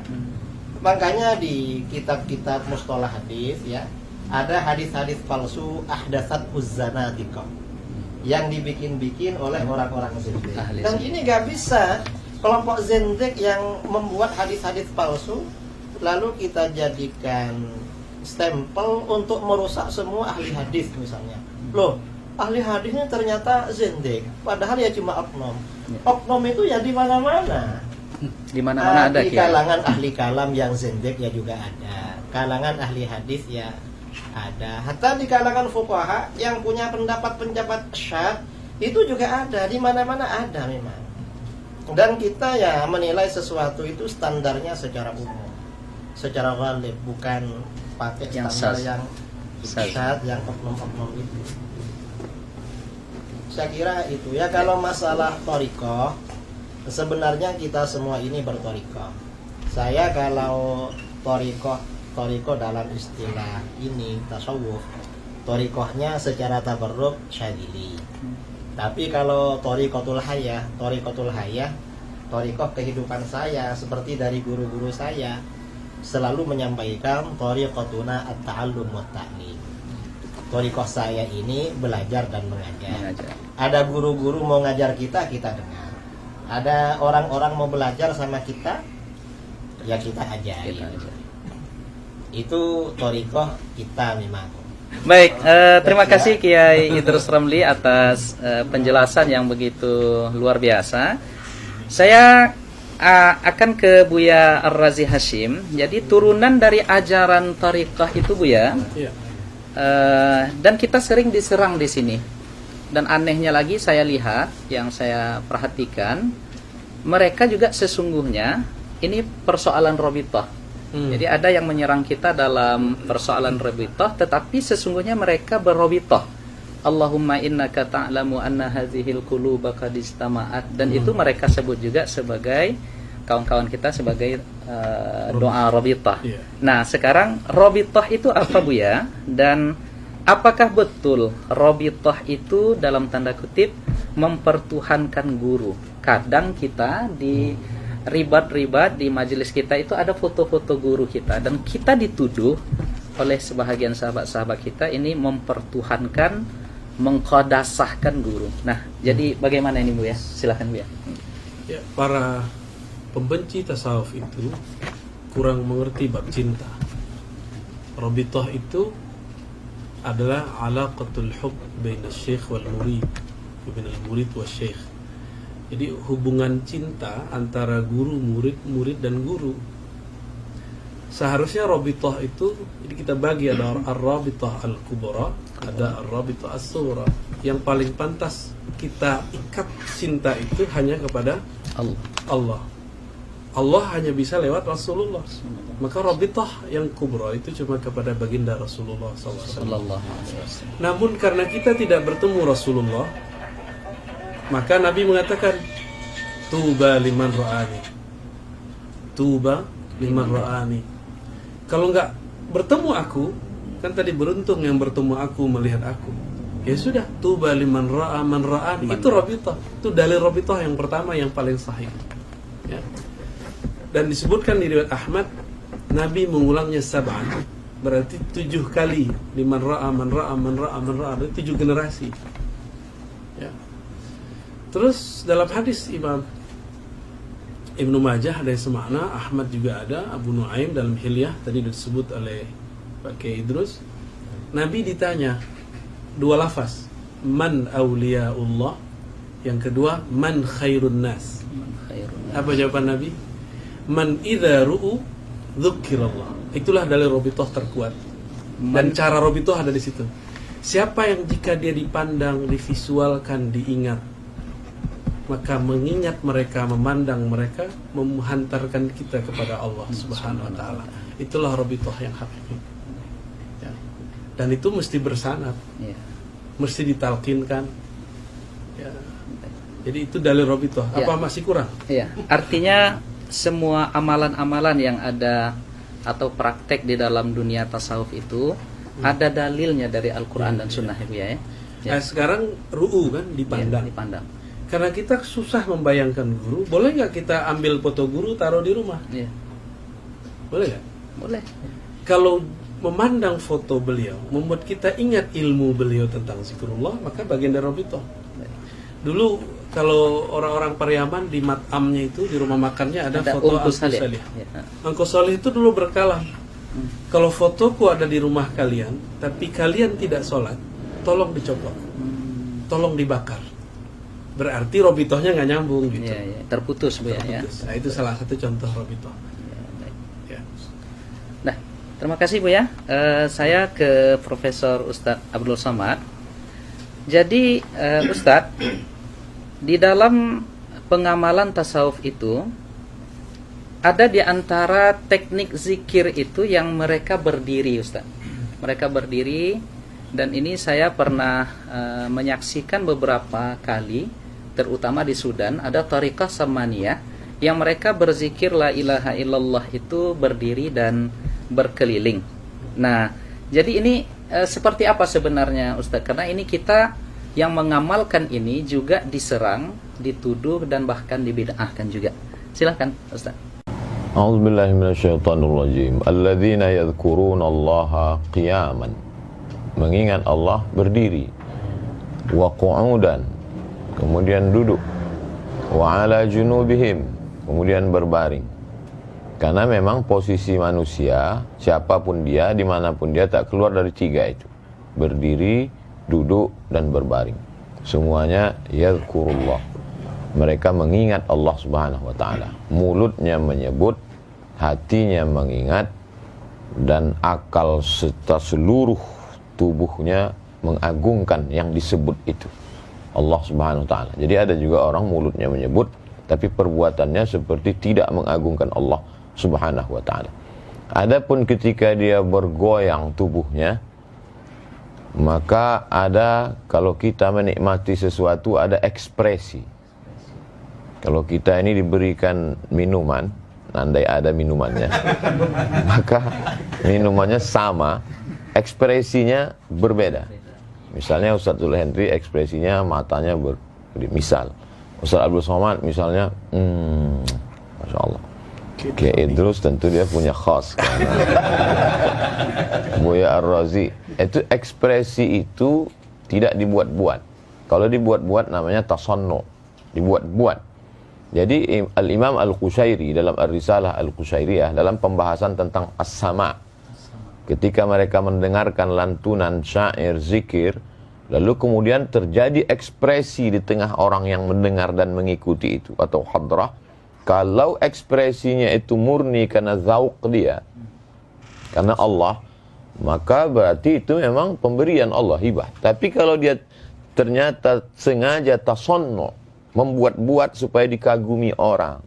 Makanya di kitab-kitab mustalah hadis ya, ada hadis-hadis palsu ahdatsat uzzanadiqah yang dibikin-bikin oleh orang-orang zindik. Dan ini gak bisa kelompok zindik yang membuat hadis-hadis palsu lalu kita jadikan stempel untuk merusak semua ahli hadis misalnya. Loh, ahli hadisnya ternyata zindik, padahal ya cuma oknum. Oknum itu ya di mana-mana. Di mana-mana ada. Di kalangan ahli kalam yang zindik ya juga ada. Kalangan ahli hadis ya ada. Hatta di kalangan fuqaha yang punya pendapat syadz itu juga ada. Di mana-mana ada memang. Dan kita ya menilai sesuatu itu standarnya secara umum, secara ghalib, bukan pakai yang standar yang syadz, yang oknum-oknum itu. Saya kira itu ya. Kalau masalah thariqah, sebenarnya kita semua ini berthariqah. Saya kalau thariqah dalam istilah ini tasawuf, thariqahnya secara tabarruk syadili. Tapi kalau thariqatul hayah, thariqah kehidupan saya seperti dari guru-guru saya selalu menyampaikan thariqatuna at-ta'allum wa ta'lim. Thariqah saya ini belajar dan mengajar. Ada guru-guru mau ngajar kita dengar. Ada orang-orang mau belajar sama kita, ya kita ajari. Itu thariqah kita memang. Baik, terima kasih Kiai Idrus Ramli atas penjelasan yang begitu luar biasa. Saya akan ke Buya Ar-Razi Hashim. Jadi turunan dari ajaran thariqah itu Buya. Iya. Dan kita sering diserang di sini. Dan anehnya lagi saya lihat, yang saya perhatikan, mereka juga sesungguhnya ini persoalan robitoh. Jadi ada yang menyerang kita dalam persoalan robitoh, tetapi sesungguhnya mereka berrobitoh. Allahumma innaka ta'lamu anna hadhil quluba qad istama'at. Dan itu mereka sebut juga sebagai, kawan-kawan kita sebagai doa robitoh. Nah sekarang robitoh itu apa Buya? Dan apakah betul robitoh itu dalam tanda kutip mempertuhankan guru? Kadang kita di ribat-ribat di majelis kita itu ada foto-foto guru kita, dan kita dituduh oleh sebahagian sahabat-sahabat kita ini mempertuhankan, mengqadasahkan guru. Nah, jadi bagaimana ini Bu ya? Silakan Bu ya. Ya, para pembenci tasawuf itu kurang mengerti bab cinta. Rabithah itu adalah alaqatul hub baina syekh wal murid, baina al-murid wa syekh. Jadi hubungan cinta antara guru, murid dan guru. Seharusnya rabithah itu, jadi kita bagi, ada ar-rabithah al-kubra, ada ar-rabithah as-sughra. Yang paling pantas kita ikat cinta itu hanya kepada Allah. Allah hanya bisa lewat Rasulullah. Maka rabithah yang kubra itu cuma kepada baginda Rasulullah SAW. Namun karena kita tidak bertemu Rasulullah, maka Nabi mengatakan, tuba liman ra'ani, tuba liman ra'ani. Kalau nggak bertemu aku, kan tadi beruntung yang bertemu aku, melihat aku. Ya sudah, tuba liman ra'a man ra'ani. Itu rabithah. Itu dalil rabithah yang pertama yang paling sahih. Ya. Dan disebutkan di riwayat Ahmad, Nabi mengulangnya sab'an, berarti 7 kali. Liman ra'a man ra'a man ra'a man ra'a, berarti 7 generasi. Ya. Terus dalam hadis Imam Ibnu Majah ada yang semakna, Ahmad juga ada, Abu Nuaim dalam Hilyah tadi disebut oleh Pak Kiai Idrus. Nabi ditanya 2 lafaz, man awliyaullah, yang kedua man khairun nas. Apa jawaban Nabi? Man idza ru'u dzukirallah. Itulah dalil rabithah terkuat. Dan cara rabithah ada di situ. Siapa yang jika dia dipandang, divisualkan, diingat, maka mengingat mereka, memandang mereka, menghantarkan kita kepada Allah Subhanahu wa taala. Itulah rabithah yang hakiki. Ya. Dan itu mesti bersanad. Ya. Mesti ditalkinkan. Ya. Jadi itu dalil rabithah. Apa masih kurang? Iya. Artinya semua amalan-amalan yang ada atau praktek di dalam dunia tasawuf itu ada dalilnya dari Al-Quran dan Sunnah ya. Nah, sekarang ru'u kan dipandang. Ya, dipandang. Karena kita susah membayangkan guru, boleh nggak kita ambil foto guru taruh di rumah? Iya. Boleh nggak? Boleh. Kalau memandang foto beliau membuat kita ingat ilmu beliau tentang zikrullah, maka bagian dari rabithah. Dulu kalau orang-orang Pariaman di mat'amnya itu, di rumah makannya ada foto Angku Salih. Ya. Angku Salih itu dulu berkalam, kalau fotoku ada di rumah kalian, tapi kalian tidak sholat, tolong dicopot, tolong dibakar. Berarti rabithahnya nggak nyambung gitu. Ya. Terputus Bu ya. Nah, itu salah satu contoh rabithah. Ya. Nah, terima kasih Bu ya. Saya ke Profesor Ustadz Abdul Somad. Jadi Ustadz, di dalam pengamalan tasawuf itu ada di antara teknik zikir itu yang mereka berdiri Ustadz. Mereka berdiri, dan ini saya pernah menyaksikan beberapa kali, terutama di Sudan ada tariqah samaniyah yang mereka berzikir la ilaha illallah itu berdiri dan berkeliling. Nah, jadi ini seperti apa sebenarnya Ustaz? Karena ini kita yang mengamalkan ini juga diserang, dituduh dan bahkan dibid'ahkan juga. Silakan Ustaz. A'udzubillahi minasyaitonirrajim. Alladzina yadhkuruna Allaha qiyaman. Mengingat Allah berdiri. Wa qu'udan, kemudian duduk, wa ala junubihim, kemudian berbaring. Karena memang posisi manusia, siapapun dia, dimanapun dia, tak keluar dari 3 itu: berdiri, duduk, dan berbaring. Semuanya yadhkurullah. Mereka mengingat Allah Subhanahu wa ta'ala. Mulutnya menyebut, hatinya mengingat, dan akal serta seluruh tubuhnya mengagungkan yang disebut itu, Allah Subhanahu wa ta'ala. Jadi ada juga orang mulutnya menyebut, tapi perbuatannya seperti tidak mengagungkan Allah Subhanahu wa ta'ala. Adapun ketika dia bergoyang tubuhnya, maka ada, kalau kita menikmati sesuatu, ada ekspresi. Kalau kita ini diberikan minuman, andai ada minumannya, maka minumannya sama, ekspresinya berbeda. Misalnya Ustadz Zul Hendri ekspresinya matanya misal Ustadz Abdul Somad misalnya Masya Allah. Kiai Idrus tentu dia punya khas karena Buya Ar-Razi itu ekspresi itu tidak dibuat-buat. Kalau dibuat-buat namanya tasannu, dibuat-buat. Jadi Al-Imam Al-Qushairi dalam Ar-Risalah Al-Qushairiyah dalam pembahasan tentang as-sama, ketika mereka mendengarkan lantunan syair zikir, lalu kemudian terjadi ekspresi di tengah orang yang mendengar dan mengikuti itu atau hadrah. Kalau ekspresinya itu murni karena zauq dia, karena Allah, maka berarti itu memang pemberian Allah, hibah. Tapi kalau dia ternyata sengaja tasannu, membuat-buat supaya dikagumi orang,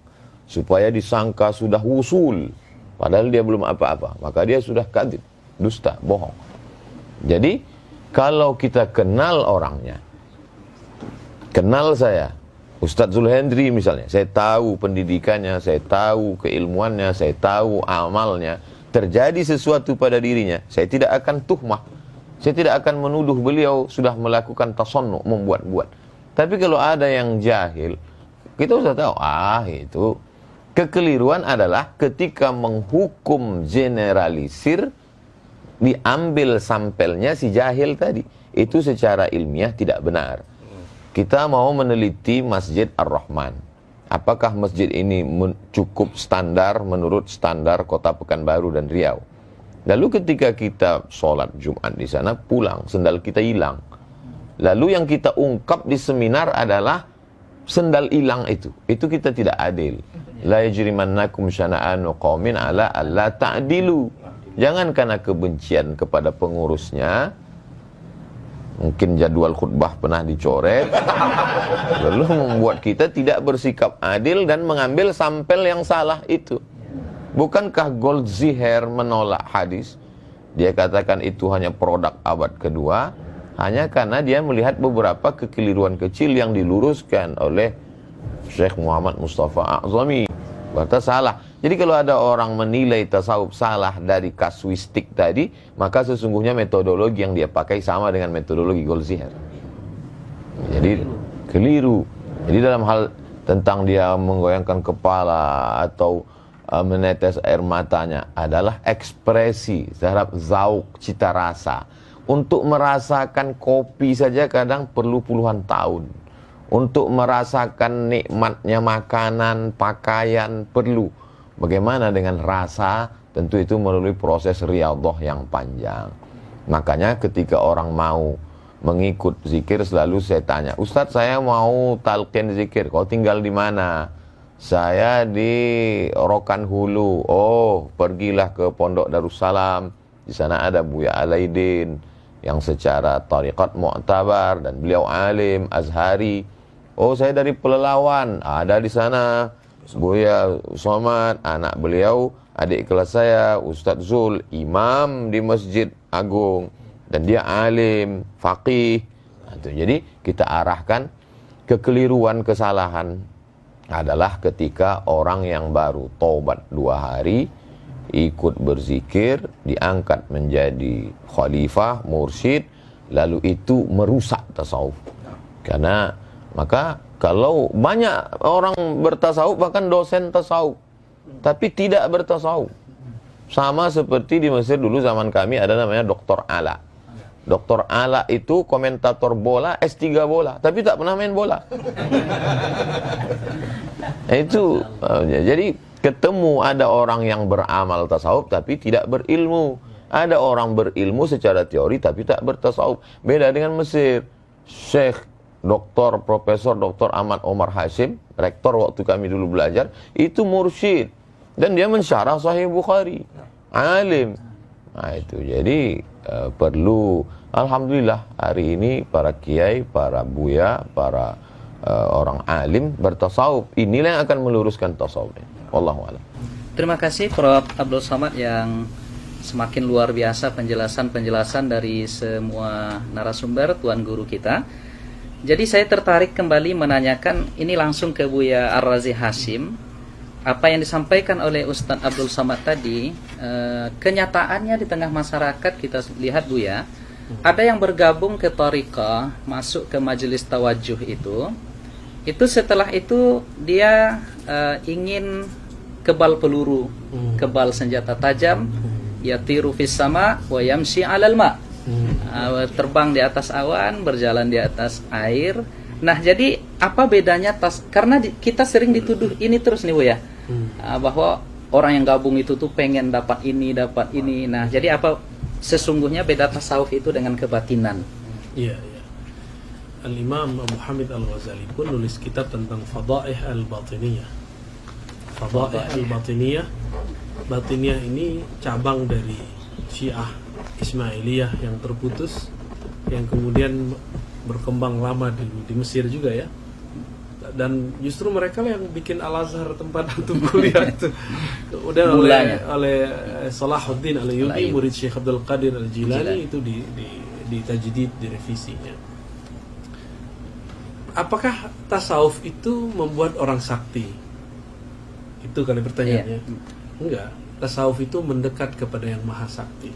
supaya disangka sudah wusul, padahal dia belum apa-apa, maka dia sudah kadzib, dusta, bohong. Jadi kalau kita kenal orangnya, kenal saya Ustadz Zulhendri misalnya, saya tahu pendidikannya, saya tahu keilmuannya, saya tahu amalnya, terjadi sesuatu pada dirinya, saya tidak akan tuhmah, saya tidak akan menuduh beliau sudah melakukan tasannu, membuat-buat. Tapi kalau ada yang jahil, kita sudah tahu, itu kekeliruan adalah ketika menghukum generalisir, diambil sampelnya si jahil tadi. Itu secara ilmiah tidak benar. Kita mau meneliti Masjid Ar-Rahman. Apakah masjid ini cukup standar menurut standar Kota Pekanbaru dan Riau? Lalu ketika kita sholat Jumat di sana, pulang, sendal kita hilang. Lalu yang kita ungkap di seminar adalah sendal hilang itu. Itu kita tidak adil. La yajrimannakum syana'anu qaumin ala alla ta'dilu. Jangan karena kebencian kepada pengurusnya, mungkin jadwal khutbah pernah dicoret, lalu membuat kita tidak bersikap adil dan mengambil sampel yang salah itu. Bukankah Goldziher menolak hadis? Dia katakan itu hanya produk abad kedua, hanya karena dia melihat beberapa kekeliruan kecil yang diluruskan oleh Syekh Muhammad Mustafa A'zami. Berarti salah. Jadi kalau ada orang menilai tasawuf salah dari kasuistik tadi, maka sesungguhnya metodologi yang dia pakai sama dengan metodologi Goldziher. Jadi keliru. Jadi dalam hal tentang dia menggoyangkan kepala atau menetes air matanya adalah ekspresi terhadap zauk, cita rasa. Untuk merasakan kopi saja kadang perlu puluhan tahun. Untuk merasakan nikmatnya makanan, pakaian perlu. Bagaimana dengan rasa? Tentu itu melalui proses riyadhah yang panjang. Makanya ketika orang mau mengikut zikir, selalu saya tanya, Ustadz saya mau talqin zikir, kau tinggal di mana? Saya di Rokan Hulu. Oh, pergilah ke Pondok Darussalam. Di sana ada Buya Alaidin yang secara tariqat mu'tabar dan beliau alim Azhari. Oh, saya dari Pelelawan, ada di sana Buya Somad, anak beliau, adik kelas saya, Ustadz Zul, imam di Masjid Agung, dan dia alim, faqih. Jadi kita arahkan kekeliruan, kesalahan adalah ketika orang yang baru taubat 2 hari, ikut berzikir, diangkat menjadi khalifah, mursyid, lalu itu merusak tasawuf. Karena maka kalau banyak orang bertasawuf, bahkan dosen tasawuf, tapi tidak bertasawuf. Sama seperti di Mesir dulu zaman kami ada namanya Dr. Ala. Dr. Ala itu komentator bola, S3 bola, tapi tak pernah main bola. Itu jadi ketemu ada orang yang beramal tasawuf tapi tidak berilmu. Ada orang berilmu secara teori tapi tak bertasawuf. Beda dengan Mesir. Syekh Dr. Profesor Dr. Ahmad Omar Hashim, rektor waktu kami dulu belajar, itu mursyid dan dia mensyarah Sahih Bukhari, alim. Nah itu jadi perlu, alhamdulillah hari ini para kiai, para buya, para orang alim bertasawuf. Inilah yang akan meluruskan tasawuf. Wallahu a'lam. Terima kasih Prof. Abdul Somad yang semakin luar biasa penjelasan-penjelasan dari semua narasumber, tuan guru kita. Jadi saya tertarik kembali menanyakan ini langsung ke Buya Ar-Razi Hashim. Apa yang disampaikan oleh Ustadz Abdul Somad tadi, kenyataannya di tengah masyarakat kita lihat Buya, ada yang bergabung ke thariqah, masuk ke majelis tawajuh itu setelah itu dia ingin kebal peluru, kebal senjata tajam, yatiru fis sama wa yamshi 'alal ma. Terbang di atas awan, berjalan di atas air. Nah, jadi apa bedanya karena kita sering dituduh ini terus nih Bu ya. Bahwa orang yang gabung itu tuh pengen dapat ini. Nah, jadi apa sesungguhnya beda tasawuf itu dengan kebatinan? Iya. Al-Imam Abu Hamid Al-Ghazali pun nulis kitab tentang Fadaih Al-Batiniyah. Fadaih Al-Batiniyah. Batiniyah ini cabang dari Syiah Ismailiyah yang terputus, yang kemudian berkembang lama di Mesir juga ya. Dan justru mereka lah yang bikin Al-Azhar tempat antum kuliah itu. Udah oleh Salahuddin Al-Ayyubi, murid Syekh Abdul Qadir Al-Jilani, itu di tajdid, direvisinya. Apakah tasawuf itu membuat orang sakti? Itu kali pertanyaannya. Enggak. Tasawuf itu mendekat kepada yang maha sakti.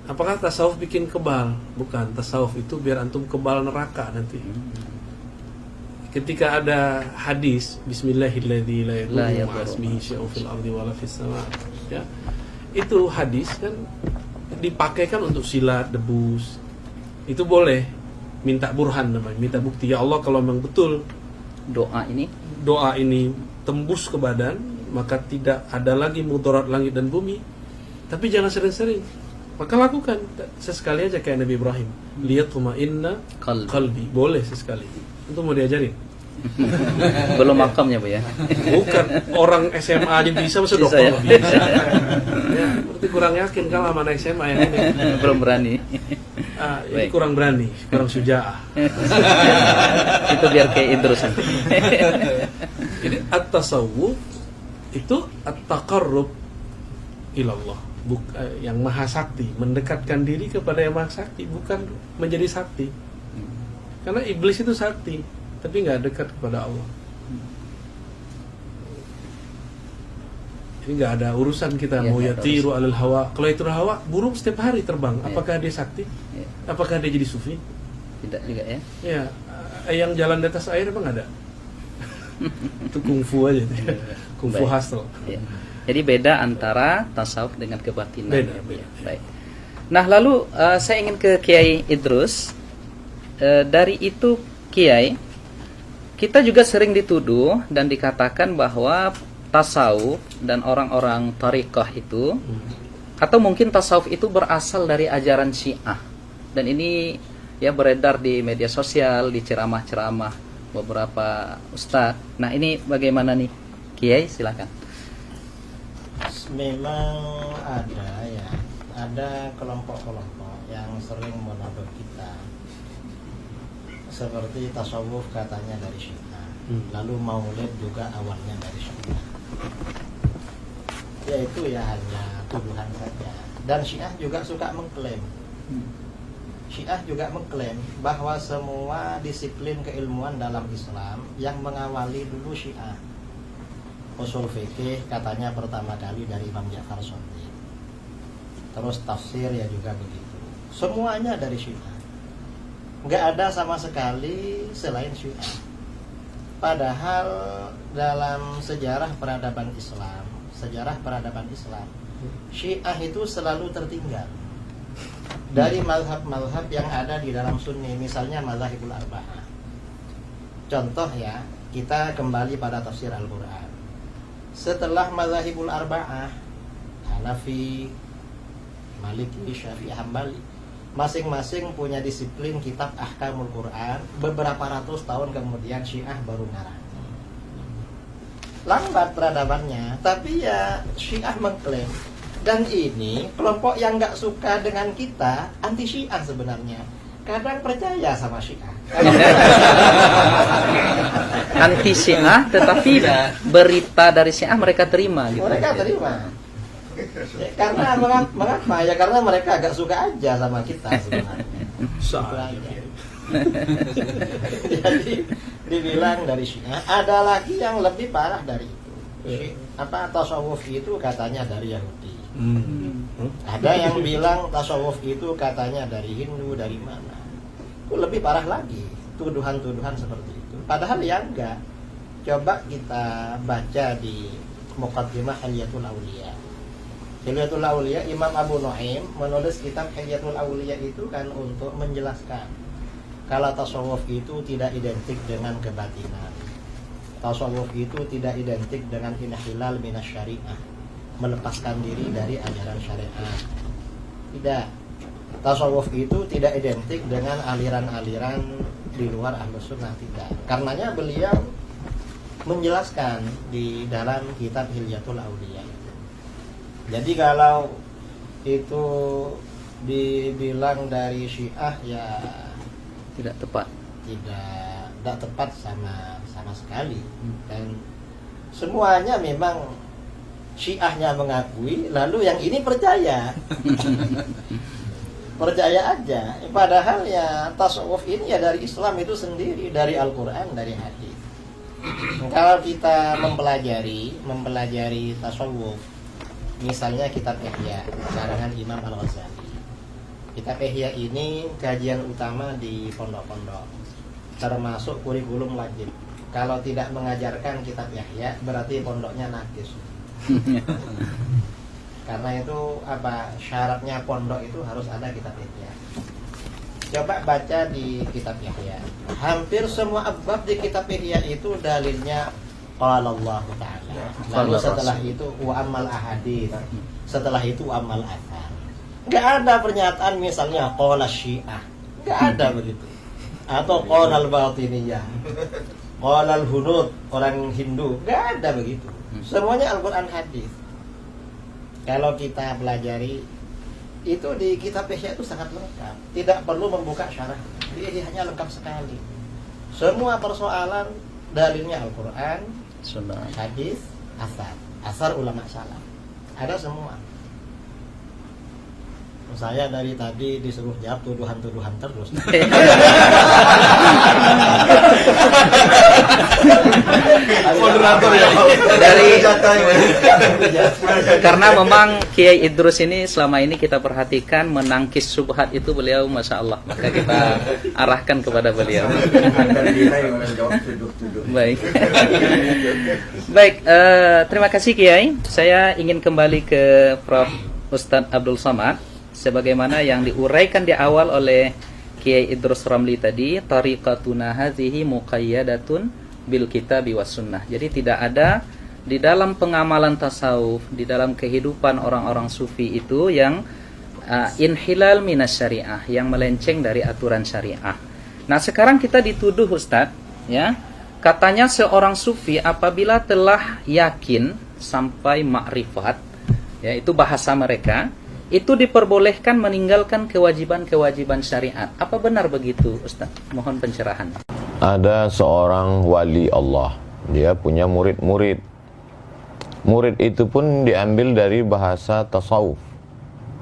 Apakah tasawuf bikin kebal? Bukan. Tasawuf itu biar antum kebal neraka nanti. Ketika ada hadis Bismillahirrahmanirrahim la yadurru ma'asmihi syai'un fil ardi wala fis sama, ya. Itu hadis kan dipakai kan untuk silat, debus. Itu boleh. Minta burhan namanya, minta bukti. Ya Allah, kalau memang betul doa ini tembus ke badan, maka tidak ada lagi mudarat langit dan bumi. Tapi jangan sering-sering. Maka lakukan sesekali aja kayak Nabi Ibrahim. Lihat inna qalbi. Boleh sesekali. Itu mau diajarin. Belum makamnya Bu ya. Bukan orang SMA aja bisa, masa dokter nggak bisa. Ya, berarti kurang yakin kalau sama anak SMA yang ini. Belum berani. Ini kurang berani, kurang syuja'ah. Itu biar kayak Idrus. Jadi at-tasawuf itu at-taqarrub ilallah, yang maha sakti, mendekatkan diri kepada yang maha sakti, bukan menjadi sakti. Karena iblis itu sakti, tapi nggak dekat kepada Allah. Ini nggak ada urusan kita mau yatiru alal hawa. Kalau itu hawa, burung setiap hari terbang. Apakah dia sakti? Apakah dia jadi sufi? Tidak juga ya. Ya, yang jalan di atas air emang ada. Itu kungfu aja. Kungfu hustle. Ya. Jadi beda antara tasawuf dengan kebatinan. Beda. Baik. Nah, lalu saya ingin ke Kiai Idrus. Dari itu Kiai, kita juga sering dituduh dan dikatakan bahwa tasawuf dan orang-orang tariqah itu, atau mungkin tasawuf itu berasal dari ajaran Syiah. Dan ini ya beredar di media sosial, di ceramah-ceramah beberapa ustadz. Nah, ini bagaimana nih Kiai, silakan. Memang ada kelompok-kelompok yang sering menuduh kita seperti tasawuf katanya dari Syiah, lalu maulid juga awalnya dari Syiah. Yaitu ya hanya tuduhan saja. Dan Syiah juga suka mengklaim. Syiah juga mengklaim bahwa semua disiplin keilmuan dalam Islam yang mengawali dulu Syiah. Usul fikih katanya pertama kali dari Imam Ja'far Shadiq. Terus tafsir ya juga begitu. Semuanya dari Syiah. Nggak ada sama sekali selain Syiah. Padahal dalam sejarah peradaban Islam, Syiah itu selalu tertinggal dari mazhab-mazhab yang ada di dalam Sunni, misalnya mazhabul arba'ah. Contoh ya, kita kembali pada tafsir Al-Quran. Setelah mazhabul arba'ah, Hanafi, Maliki, Syafi'i, Hambali, masing-masing punya disiplin kitab Ahkamul Quran. Beberapa ratus tahun kemudian Syiah baru ngarang. Lambat peradabannya, tapi ya Syiah mengklaim. Dan ini kelompok yang nggak suka dengan kita, anti Syiah sebenarnya. Kadang percaya sama Syiah. Anti Syiah, tetapi berita dari Syiah mereka terima gitu. Mereka terima. Ya, karena mengapa? Ya karena mereka agak suka aja sama kita sebenarnya. Jadi dibilang dari Syiah. Ada lagi yang lebih parah dari itu. Tasawuf itu katanya dari Yahudi. Ada yang bilang tasawuf itu katanya dari Hindu, dari mana. Itu lebih parah lagi, tuduhan-tuduhan seperti itu. Padahal ya enggak. coba kita baca di Muqaddimah Hilyatul Auliya. Hilyatul Auliya, Imam Abu Nuaim menulis kitab Hilyatul Auliya itu kan untuk menjelaskan kalau tasawuf itu tidak identik dengan kebatinan. Tasawuf itu tidak identik dengan inhilal minas syariah, melepaskan diri dari ajaran syariat. Tidak. Tasawuf itu tidak identik dengan aliran-aliran di luar Ahlus Sunnah, tidak. Karenanya beliau menjelaskan di dalam kitab Hilyatul Auliya. Jadi kalau itu dibilang dari Syiah ya Tidak tepat. tidak tepat sama sekali. Dan semuanya memang Syiahnya mengakui, lalu yang ini percaya. Percaya aja. Padahal ya tasawuf ini ya dari Islam itu sendiri, dari Al-Quran, dari hadis. Kalau kita mempelajari tasawuf, misalnya kitab Ihya karangan Imam Al-Ghazali. Kitab Ihya ini kajian utama di pondok-pondok, termasuk kurikulum wajib. Kalau tidak mengajarkan kitab Ihya berarti pondoknya najis. Karena itu syaratnya pondok itu harus ada kitab Ihya. Coba baca di kitab Ihya. Hampir semua abwab di kitab Ihya itu dalilnya qala Allah Ta'ala. Lalu setelah itu wa amal ahadits. Setelah itu amal athar. Enggak ada pernyataan misalnya qala Syiah. Enggak ada begitu. Atau qala al-Batiniyah. Qala al-Hunud, orang Hindu. Enggak ada begitu. Semuanya Al-Qur'an hadis. Kalau kita pelajari itu di kitab Ihya itu sangat lengkap. Tidak perlu membuka syarah. Di Ihya lengkap sekali. Semua persoalan dalilnya Al-Qur'an, Sunnah. hadis, asar ulama salaf. Ada semua. Saya dari tadi disuruh jawab tuduhan-tuduhan terus. Moderator ya. Karena memang Kiai Idrus ini selama ini kita perhatikan menangkis subhat itu beliau Masya Allah. Maka kita arahkan kepada beliau. Baik. Baik, terima kasih Kiai. Saya ingin kembali ke Prof. Ustadz Abdul Somad. Sebagaimana yang diuraikan di awal oleh Kiai Idrus Ramli tadi, tariqatuna hadhihi muqayyadatun bil kitabi was sunnah. Jadi tidak ada di dalam pengamalan tasawuf, di dalam kehidupan orang-orang sufi itu yang inhilal minas syariah, yang melenceng dari aturan syariah. Nah, sekarang kita dituduh Ustadz, ya. Katanya seorang sufi apabila telah yakin sampai makrifat, ya itu bahasa mereka, itu diperbolehkan meninggalkan kewajiban-kewajiban syariat. Apa benar begitu, Ustaz? Mohon pencerahan. Ada seorang wali Allah, dia punya murid-murid. Murid itu pun diambil dari bahasa tasawuf.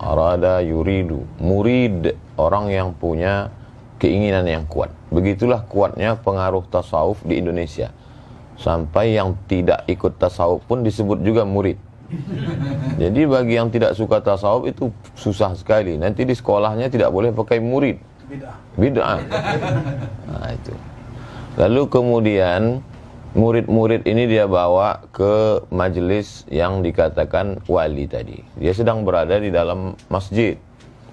Arada yuridu, murid, orang yang punya keinginan yang kuat. Begitulah kuatnya pengaruh tasawuf di Indonesia. Sampai yang tidak ikut tasawuf pun disebut juga murid. Jadi bagi yang tidak suka tasawuf itu susah sekali. Nanti di sekolahnya tidak boleh pakai murid. Bid'ah. Nah, itu. Lalu kemudian murid-murid ini dia bawa ke majelis yang dikatakan wali tadi. Dia sedang berada di dalam masjid,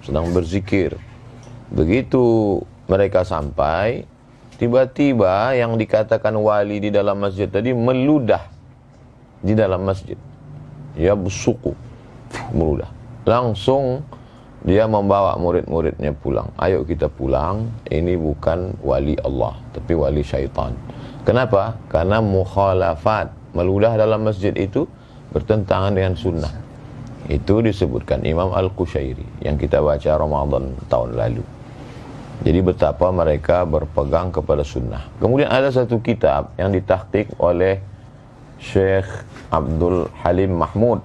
sedang berzikir. Begitu mereka sampai, tiba-tiba yang dikatakan wali di dalam masjid tadi meludah di dalam masjid. Ya busuku, meludah. Langsung dia membawa murid-muridnya pulang. Ayo kita pulang, ini bukan wali Allah, tapi wali syaitan. Kenapa? Karena mukhalafat, meludah dalam masjid itu bertentangan dengan sunnah. Itu disebutkan Imam Al-Qushairi yang kita baca Ramadan tahun lalu. Jadi betapa mereka berpegang kepada sunnah. Kemudian ada satu kitab yang ditahqiq oleh Syekh Abdul Halim Mahmud.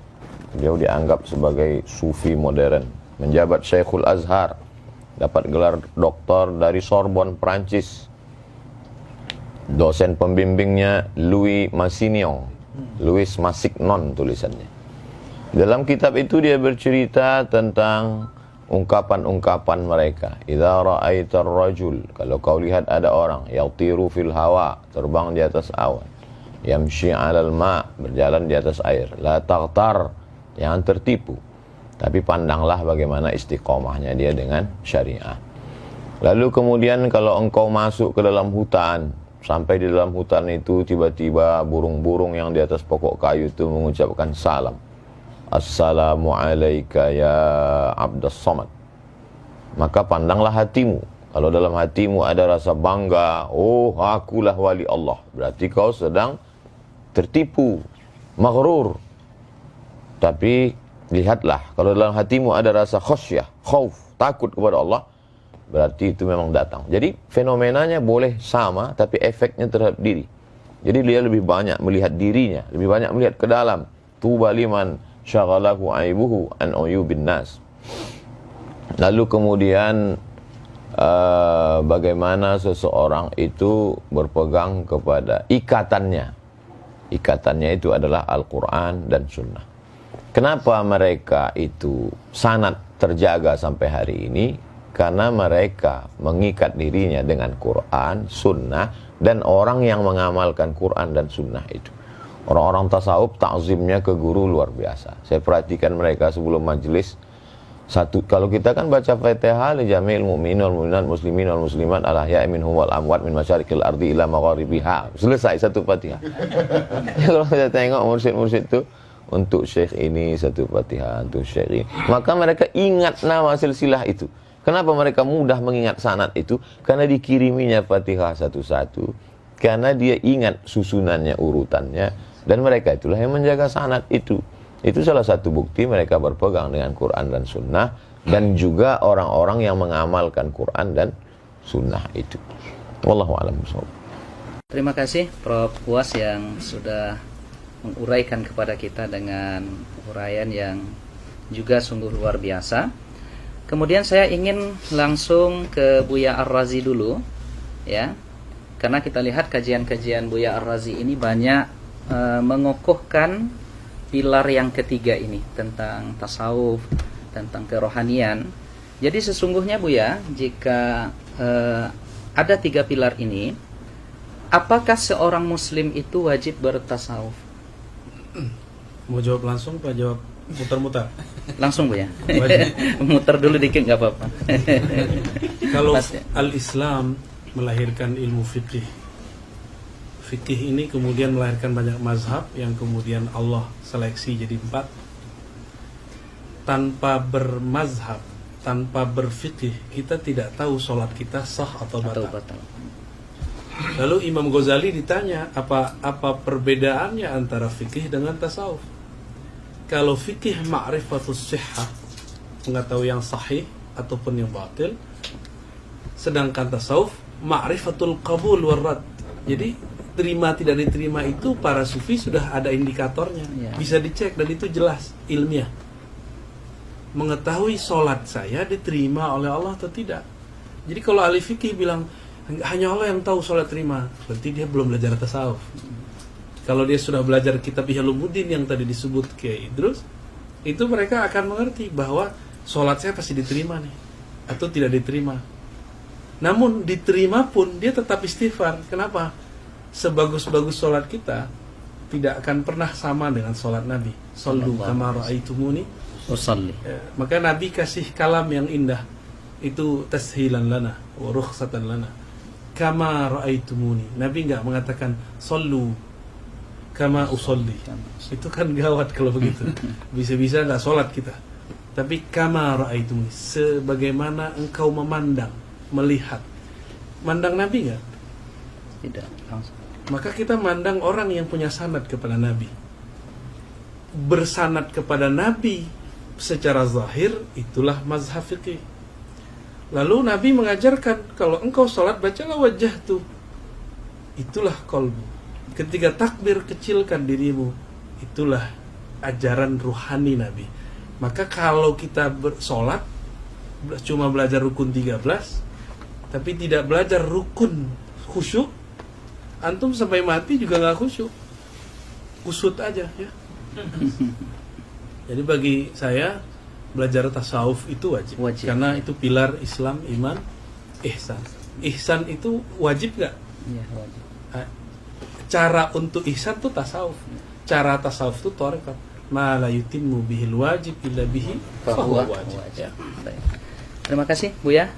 Beliau dianggap sebagai sufi modern, menjabat Syekhul Azhar, dapat gelar doktor dari Sorbonne, Prancis. Dosen pembimbingnya Louis Massignon, Louis Massignon tulisannya. Dalam kitab itu dia bercerita tentang ungkapan-ungkapan mereka. Idza ra'aitar rajul, kalau kau lihat ada orang yatiru fil hawa, terbang di atas awan. yamshi 'alal ma', berjalan di atas air. La taghtar, jangan tertipu. Tapi pandanglah bagaimana istiqomahnya dia dengan syariah. Lalu kemudian kalau engkau masuk ke dalam hutan, sampai di dalam hutan itu tiba-tiba burung-burung yang di atas pokok kayu itu mengucapkan salam. Assalamu alayka ya abdas samad. Maka pandanglah hatimu. Kalau dalam hatimu ada rasa bangga, oh akulah wali Allah, berarti kau sedang tertipu, maghrur. Tapi lihatlah, kalau dalam hatimu ada rasa khasyah, khauf, takut kepada Allah, berarti itu memang datang. Jadi fenomenanya boleh sama, tapi efeknya terhadap diri. Jadi dia lebih banyak melihat dirinya, lebih banyak melihat ke dalam. Tuba liman syaghalahu aibuhu an uyubin nas. Lalu kemudian bagaimana seseorang itu berpegang kepada ikatannya. Ikatannya itu adalah Al-Quran dan Sunnah. Kenapa mereka itu sanad terjaga sampai hari ini? Karena mereka mengikat dirinya dengan Quran, Sunnah, dan orang yang mengamalkan Quran dan Sunnah itu. Orang-orang tasawuf ta'zimnya ke guru luar biasa. Saya perhatikan mereka sebelum majelis. Kalau kita kan baca Fatihah li jami'il mu'minin wal mu'minat muslimin wal muslimat al ahya'i minhum wal amwat min masyariqil ardi ila magharibiha. Selesai satu Fatihah. Kalau kita tengok mursyid-mursyid itu, untuk syekh ini satu Fatihah, untuk syekh ini. Maka mereka ingat nama silsilah itu. Kenapa mereka mudah mengingat sanad itu? Karena dikiriminya Fatihah satu-satu. Karena dia ingat susunannya, urutannya. Dan mereka itulah yang menjaga sanad itu. Itu salah satu bukti mereka berpegang dengan Quran dan Sunnah. Dan juga orang-orang yang mengamalkan Quran dan Sunnah itu. Wallahu a'lam bishawab. Terima kasih Prof. Uwas yang sudah menguraikan kepada kita dengan uraian yang juga sungguh luar biasa. Kemudian saya ingin langsung ke Buya Ar-Razi dulu, ya, karena kita lihat kajian-kajian Buya Ar-Razi ini banyak mengokohkan pilar yang ketiga ini tentang tasawuf, tentang kerohanian. Jadi sesungguhnya Buya, jika ada 3 pilar ini, apakah seorang Muslim itu wajib bertasawuf? Mau jawab langsung Pak, jawab muter-muter? Langsung Bu ya. Muter dulu dikit nggak apa-apa. Kalau Pas, ya. Al-Islam melahirkan ilmu fikih. Fikih ini kemudian melahirkan banyak mazhab yang kemudian Allah seleksi jadi 4. Tanpa bermazhab, tanpa berfikih, kita tidak tahu sholat kita sah atau batal. Lalu Imam Ghazali ditanya apa perbedaannya antara fikih dengan tasawuf. Kalau fikih ma'rifatus sihhah, mengetahui yang sahih ataupun yang batil, sedangkan tasawuf ma'rifatul qabul warrad. Jadi terima tidak diterima itu para sufi sudah ada indikatornya, bisa dicek dan itu jelas ilmiah. Mengetahui sholat saya diterima oleh Allah atau tidak. Jadi kalau ahli fikih bilang hanya Allah yang tahu sholat terima, berarti dia belum belajar tasawuf. Kalau dia sudah belajar kitab Ihya Ulumuddin yang tadi disebut Kiai Idrus, itu mereka akan mengerti bahwa sholat saya pasti diterima nih, atau tidak diterima. Namun diterima pun dia tetap istighfar. Kenapa? Sebagus-bagus sholat kita tidak akan pernah sama dengan sholat Nabi. Sallu kama ra'aitumuni usalli. Maka Nabi kasih kalam yang indah. Itu tashilan lana wa rukhsatan lana. Kama ra'aitumuni. Nabi enggak mengatakan sallu kama usolli. Itu kan gawat kalau begitu. Bisa-bisa enggak sholat kita. Tapi kama ra'aitumuni, sebagaimana engkau memandang, melihat. Mandang Nabi enggak? Tidak, langsung. Maka kita mandang orang yang punya sanad kepada Nabi. Bersanad kepada Nabi secara zahir, itulah mazhab fiqih. Lalu Nabi mengajarkan, kalau engkau sholat, bacalah wajjahtu. Itulah qalbu. Ketika takbir, kecilkan dirimu. Itulah ajaran ruhani Nabi. Maka kalau kita bersolat, cuma belajar rukun 13, tapi tidak belajar rukun khusyuk, antum sampai mati juga gak khusyuk. Kusut aja ya. Jadi bagi saya, belajar tasawuf itu wajib. Karena itu pilar Islam, iman, ihsan. Ihsan itu wajib gak? Iya, wajib. cara untuk ihsan tuh tasawuf. Cara tasawuf tuh tarekat. Ma la yutimmu bihil wajib illa bihi fahuwa wajib. Ya. Baik. Terima kasih Buya.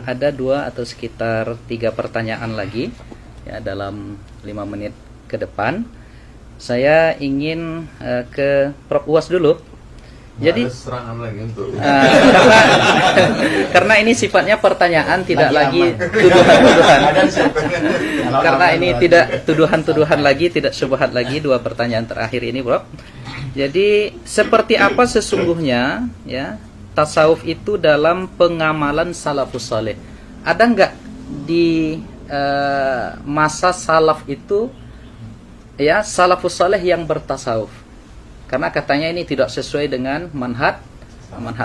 Ada 2 atau sekitar 3 pertanyaan lagi ya dalam 5 menit ke depan. Saya ingin ke Prof Uwas dulu. Jadi serangan lagi untuk karena ini sifatnya pertanyaan, tidak lagi tuduhan-tuduhan. Karena ini tidak tuduhan-tuduhan lagi, tidak syubhat lagi. 2 pertanyaan terakhir ini, Bro. Jadi seperti apa sesungguhnya ya tasawuf itu dalam pengamalan salafus saleh? Ada nggak di masa salaf itu ya salafus saleh yang bertasawuf? Karena katanya ini tidak sesuai dengan manhaj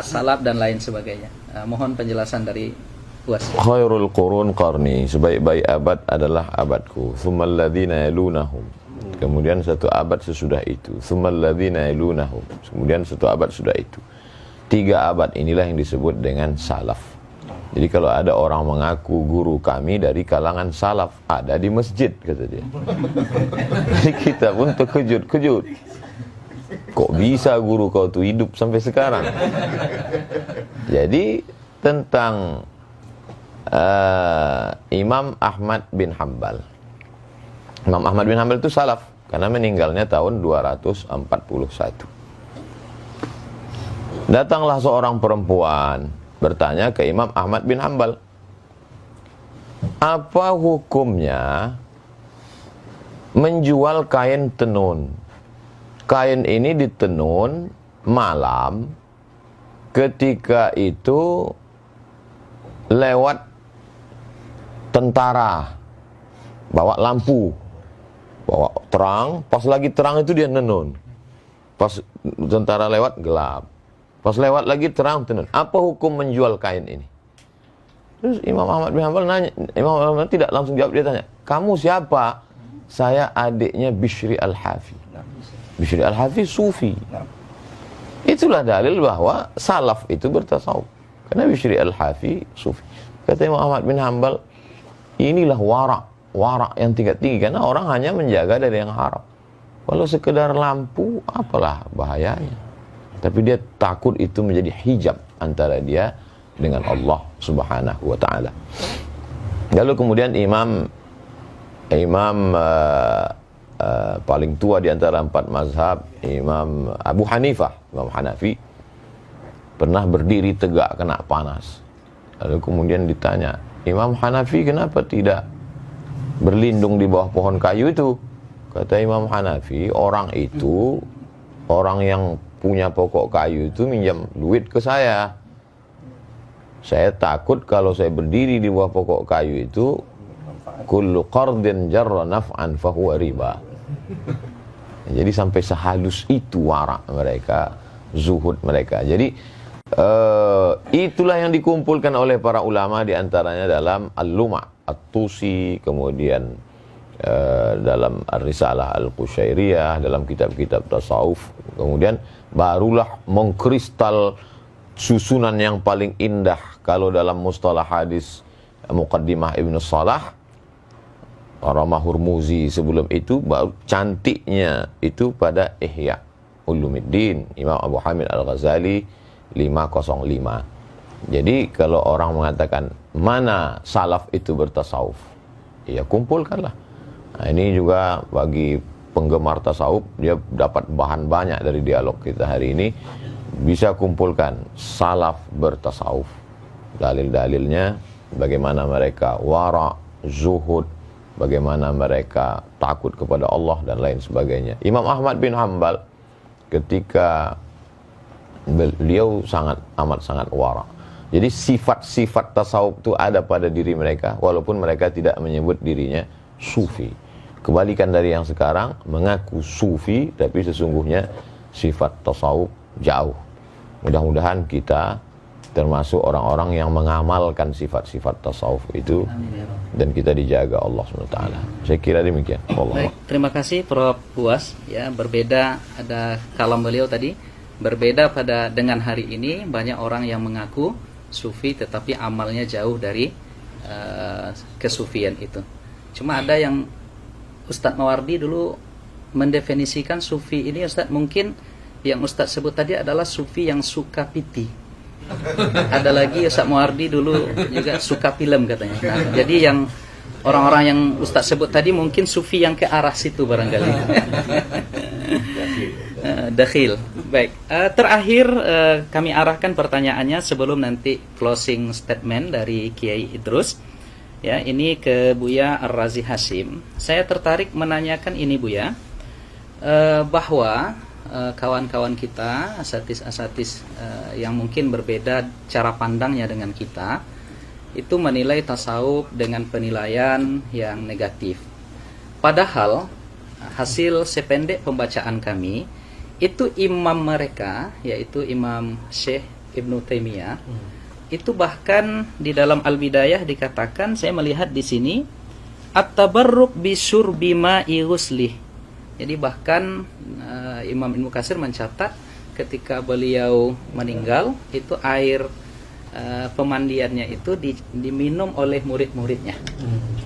salaf dan lain sebagainya. Mohon penjelasan dari Uwas. Khairul qurun qarni, sebaik-baik abad adalah abadku. Tsummal ladzina yalunahum. Kemudian satu abad sesudah itu. Tsummal ladzina yalunahum. Kemudian satu abad sudah itu. 3 abad inilah yang disebut dengan salaf. Jadi kalau ada orang mengaku guru kami dari kalangan salaf, ada di masjid, kata dia. Jadi kita pun terkejut-kejut. Kok bisa guru kau tuh hidup sampai sekarang? Jadi tentang Imam Ahmad bin Hanbal. Imam Ahmad bin Hanbal itu salaf karena meninggalnya tahun 241. Datanglah seorang perempuan bertanya ke Imam Ahmad bin Hanbal, apa hukumnya menjual kain tenun? Kain ini ditenun malam, ketika itu lewat tentara, bawa lampu, bawa terang, pas lagi terang itu dia nenun, pas tentara lewat gelap, pas lewat lagi terang tenun. Apa hukum menjual kain ini? Terus Imam Ahmad bin Hanbal nanya, Imam Ahmad tidak langsung jawab, dia tanya, kamu siapa? Saya adiknya Bishri Al-Hafi. Bishri Al-Hafi sufi. Itulah dalil bahwa salaf itu bertasawuf. Karena Bishri Al-Hafi sufi. Kata Imam Ahmad bin Hanbal, inilah warak yang tinggi. Karena orang hanya menjaga dari yang haram. Kalau sekedar lampu, apalah bahayanya. Tapi dia takut itu menjadi hijab antara dia dengan Allah Subhanahu wa ta'ala. Lalu kemudian Imam paling tua di antara 4 mazhab, Imam Abu Hanifah, Imam Hanafi, pernah berdiri tegak kena panas. Lalu kemudian ditanya, Imam Hanafi kenapa tidak berlindung di bawah pohon kayu itu? Kata Imam Hanafi, orang yang punya pokok kayu itu minjam duit ke saya. Saya takut kalau saya berdiri di bawah pokok kayu itu, kullu qardin jarra naf'an fahuwa riba. Jadi sampai sehalus itu warak mereka, zuhud mereka. Jadi itulah yang dikumpulkan oleh para ulama, diantaranya dalam Al-Luma' At-Tusi, kemudian dalam Ar-Risalah Al-Qushairiyah, dalam kitab-kitab tasawuf. Kemudian barulah mengkristal susunan yang paling indah kalau dalam mustalah hadis Muqaddimah Ibnu Salah, Ramah Hurmuzi. Sebelum itu baru cantiknya itu pada Ihya Ulumuddin Imam Abu Hamid Al-Ghazali 505. Jadi kalau orang mengatakan mana salaf itu bertasawuf, ya kumpulkanlah. Nah, ini juga bagi penggemar tasawuf, dia dapat bahan banyak dari dialog kita hari ini. Bisa kumpulkan salaf bertasawuf, dalil-dalilnya, bagaimana mereka wara, zuhud, bagaimana mereka takut kepada Allah dan lain sebagainya. Imam Ahmad bin Hanbal ketika beliau amat sangat wara. Jadi sifat-sifat tasawuf itu ada pada diri mereka, walaupun mereka tidak menyebut dirinya sufi. Kebalikan dari yang sekarang, mengaku sufi tapi sesungguhnya sifat tasawuf jauh. Mudah-mudahan kita termasuk orang-orang yang mengamalkan sifat-sifat tasawuf itu, dan kita dijaga Allah SWT. Saya kira demikian. Allah. Baik, terima kasih Prof Uwas. Ya, berbeda ada kalam beliau tadi. Berbeda dengan hari ini, banyak orang yang mengaku sufi tetapi amalnya jauh dari kesufian itu. Cuma ada yang Ustadz Mawardi dulu mendefinisikan sufi ini, Ustadz, mungkin yang Ustadz sebut tadi adalah sufi yang suka piti. Ada lagi Ustadz Mawardi dulu juga suka film katanya. Nah, jadi yang orang-orang yang Ustadz sebut tadi mungkin sufi yang ke arah situ barangkali. Dakhil. Baik. Terakhir kami arahkan pertanyaannya sebelum nanti closing statement dari Kiai Idrus. Ya, ini ke Buya Ar-Razi Hasim. Saya tertarik menanyakan ini, Buya, bahwa kawan-kawan kita, asatis-asatis yang mungkin berbeda cara pandangnya dengan kita, itu menilai tasawuf dengan penilaian yang negatif. Padahal hasil sependek pembacaan kami, itu imam mereka, yaitu Imam Syekh Ibnu Taimiyah, itu bahkan di dalam Al-Bidayah dikatakan, saya melihat di sini, at-tabarruk bisyurbi ma'i ghuslih. Jadi bahkan Imam Ibnu Katsir mencatat ketika beliau meninggal, itu air pemandiannya itu diminum oleh murid-muridnya.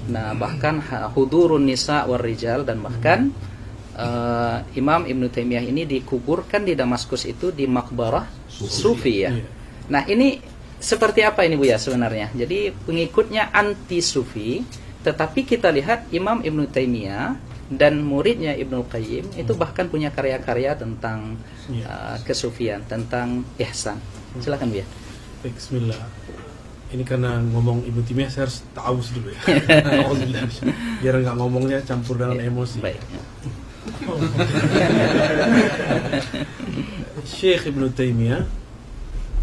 Nah, bahkan hudurun nisa war rijal, dan bahkan Imam Ibnu Taimiyah ini dikuburkan di Damaskus itu di makbarah sufi ya. Nah, ini seperti apa ini, Buya, sebenarnya? Jadi pengikutnya anti sufi, tetapi kita lihat Imam Ibnu Taimiyah dan muridnya Ibnu Qayyim itu bahkan punya karya-karya tentang kesufian, tentang ihsan. Silakan, Buya. Bismillah. Ini karena ngomong Ibnu Taimiyah saya harus ta'awuz dulu ya. Auzubillah. Biar nggak ngomongnya campur dengan emosi. Baik. Syekh Ibnu Taimiyah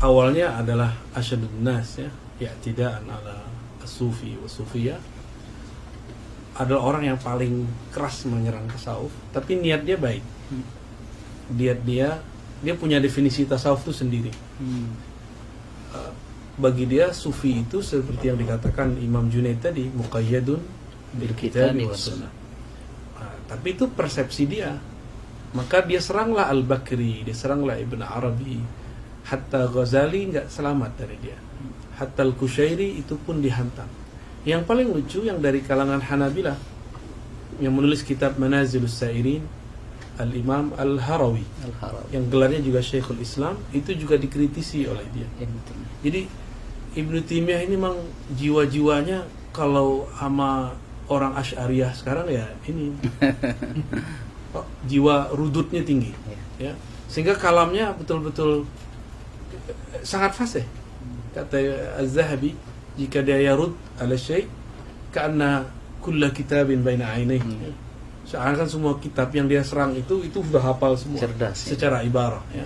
awalnya adalah asyadun nas ya, i'tidaan ala as-sufi wa sufiyah. Adalah orang yang paling keras menyerang tasawuf, tapi niat dia baik. Dia punya definisi tasawuf itu sendiri. Bagi dia sufi itu seperti yang dikatakan Imam Junaid tadi, muqayyadun bil kitab wa sunnah. Tapi itu persepsi dia. Maka dia seranglah Al-Bakri, dia seranglah Ibn Arabi, hatta Ghazali nggak selamat dari dia, hatta Al-Kushairi itu pun dihantam. Yang paling lucu yang dari kalangan Hanabilah yang menulis kitab Manazilus Sairin, Al-Imam Al-Harawi, yang gelarnya juga Syekhul Islam, itu juga dikritisi oleh dia. Jadi Ibnu Taimiyah ini memang jiwa-jiwanya kalau sama orang Asy'ariyah sekarang ya ini jiwa rudutnya tinggi ya. Sehingga kalamnya betul-betul sangat fasih. Kata Az-Zahabi, jika dia yarud ala syai' ka'anna kulla kitabin baina 'ainaihi. Seakan semua kitab yang dia serang itu sudah hafal semua, cerdas, secara ibarah ya.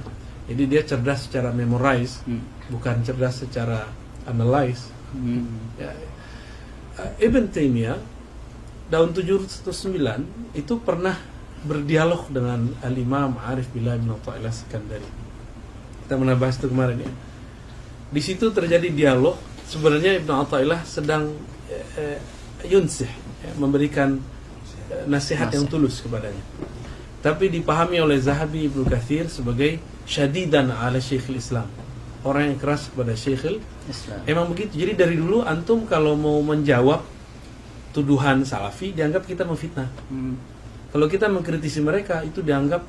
Jadi dia cerdas secara memorize, bukan cerdas secara analyze. Ya. Ibn Taimiyah tahun 709 itu pernah berdialog dengan Al-Imam Arif Billah bin Athaillah Sikandari. Kita pernah bahas itu kemarin ya. Di situ terjadi dialog. Sebenarnya Ibn Athaillah sedang yunsih ya, memberikan nasihat yang tulus kepadanya. Tapi dipahami oleh Zahabi, Ibnu Katsir sebagai syadidan ala Syekhul Islam, orang yang keras kepada Syekhul Islam. Emang begitu. Jadi dari dulu antum kalau mau menjawab tuduhan salafi dianggap kita memfitnah. Kalau kita mengkritisi mereka itu dianggap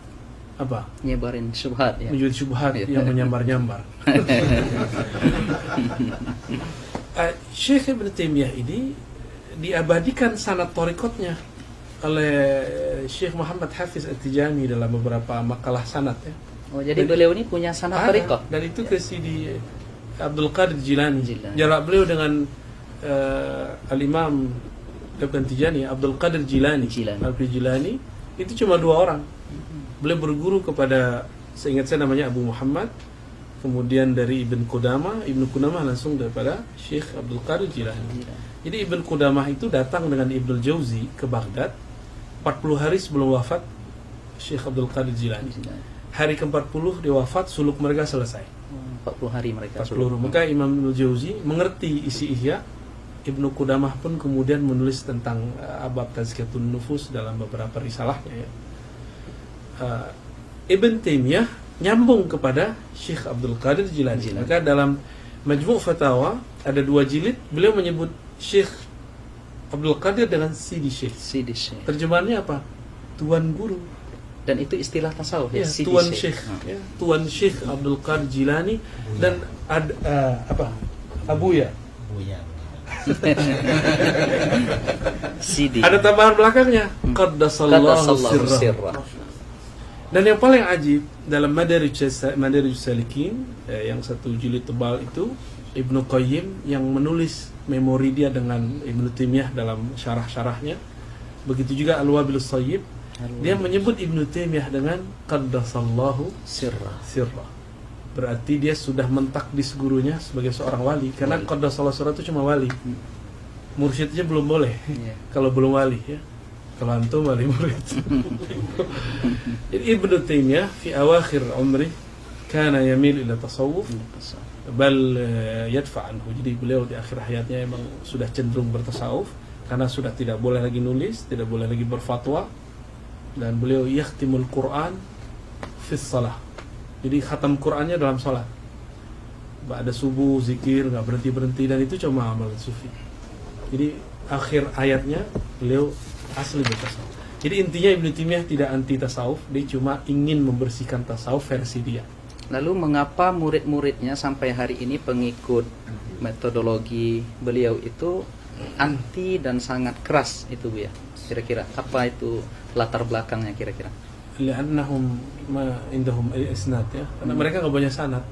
apa? Nyebarin syubhat ya. Menjadi syubhat yang menyambar-nyambar. Syekh Ibn Taimiyah ini diabadikan sanad thariqatnya oleh Syekh Muhammad Hafiz At-Tijani dalam beberapa makalah sanad ya. Oh, jadi beliau ini punya sanad thariqah. Dan itu ke Sidi Abdul Qadir Jilani. Jarak beliau dengan Al-Imam Ibn Tijani, Abdul Qadir Jilani. Al-Jilani itu cuma 2 orang. Beliau berguru kepada, seingat saya namanya Abu Muhammad, kemudian dari Ibn Qudamah langsung daripada Syekh Abdul Qadir Jilani. Jadi Ibn Qudamah itu datang dengan Ibnul Jauzi ke Baghdad 40 hari sebelum wafat Syekh Abdul Qadir Jilani. Hari ke-40 dia wafat, suluk mereka selesai. 40 hari mereka 40. Maka Imam Ibnul Jauzi mengerti isi Ihya. Ibnu Qudamah pun kemudian menulis tentang abab Tazkiyatun Nufus dalam beberapa risalahnya ya. Ibn Taimiyah nyambung kepada Syekh Abdul Qadir Jilani. Maka dalam Majmu' Fatawa ada 2 jilid beliau menyebut Syekh Abdul Qadir dengan Sidi Syekh. Sidi Syekh. Terjemahannya apa? Tuan guru. Dan itu istilah tasawuf ya, Ya, Sidi Tuan Syekh. Syekh. Ya, Tuan Syekh Abdul Qadir Jilani dan Abuya. Buya. Sidi. Ada tambahan belakangnya. Qaddasallahu sirrah. sirra. Dan yang paling ajib dalam Madarij Salikin yang satu jilid tebal itu, Ibnu Qayyim yang menulis memori dia dengan Ibnu Taimiyah dalam syarah-syarahnya. Begitu juga Al-Wabilus Thayyib, dia menyebut Ibnu Taimiyah dengan Qaddasallahu Sirra. sirrah. Berarti dia sudah mentakdis gurunya sebagai seorang wali, karena Qaddasallahu sirrah itu cuma wali. Mursyidnya belum boleh. Iya. Kalau belum wali ya. Kalau antum wali murid. Jadi Ibnu Taimiyah fi awakhir umri kana yamil ila tasawuf bal yadfa anhu. Jadi beliau di akhir hayatnya memang sudah cenderung bertasawuf karena sudah tidak boleh lagi nulis, tidak boleh lagi berfatwa, dan beliau yakhtimul Quran fi shalah. Jadi khatam Qurannya dalam salat. Ba'da subuh zikir enggak berhenti-berhenti, dan itu cuma amal sufi. Jadi akhir ayatnya beliau asli bertasawuf. Jadi intinya Ibnu Taimiyah tidak anti tasawuf, dia cuma ingin membersihkan tasawuf versi dia. Lalu mengapa murid-muridnya sampai hari ini pengikut metodologi beliau itu anti dan sangat keras itu Bu ya? Kira-kira apa itu latar belakangnya kira-kira? Li'annahum ma indahum isnad ya. Karena mereka enggak punya sanad.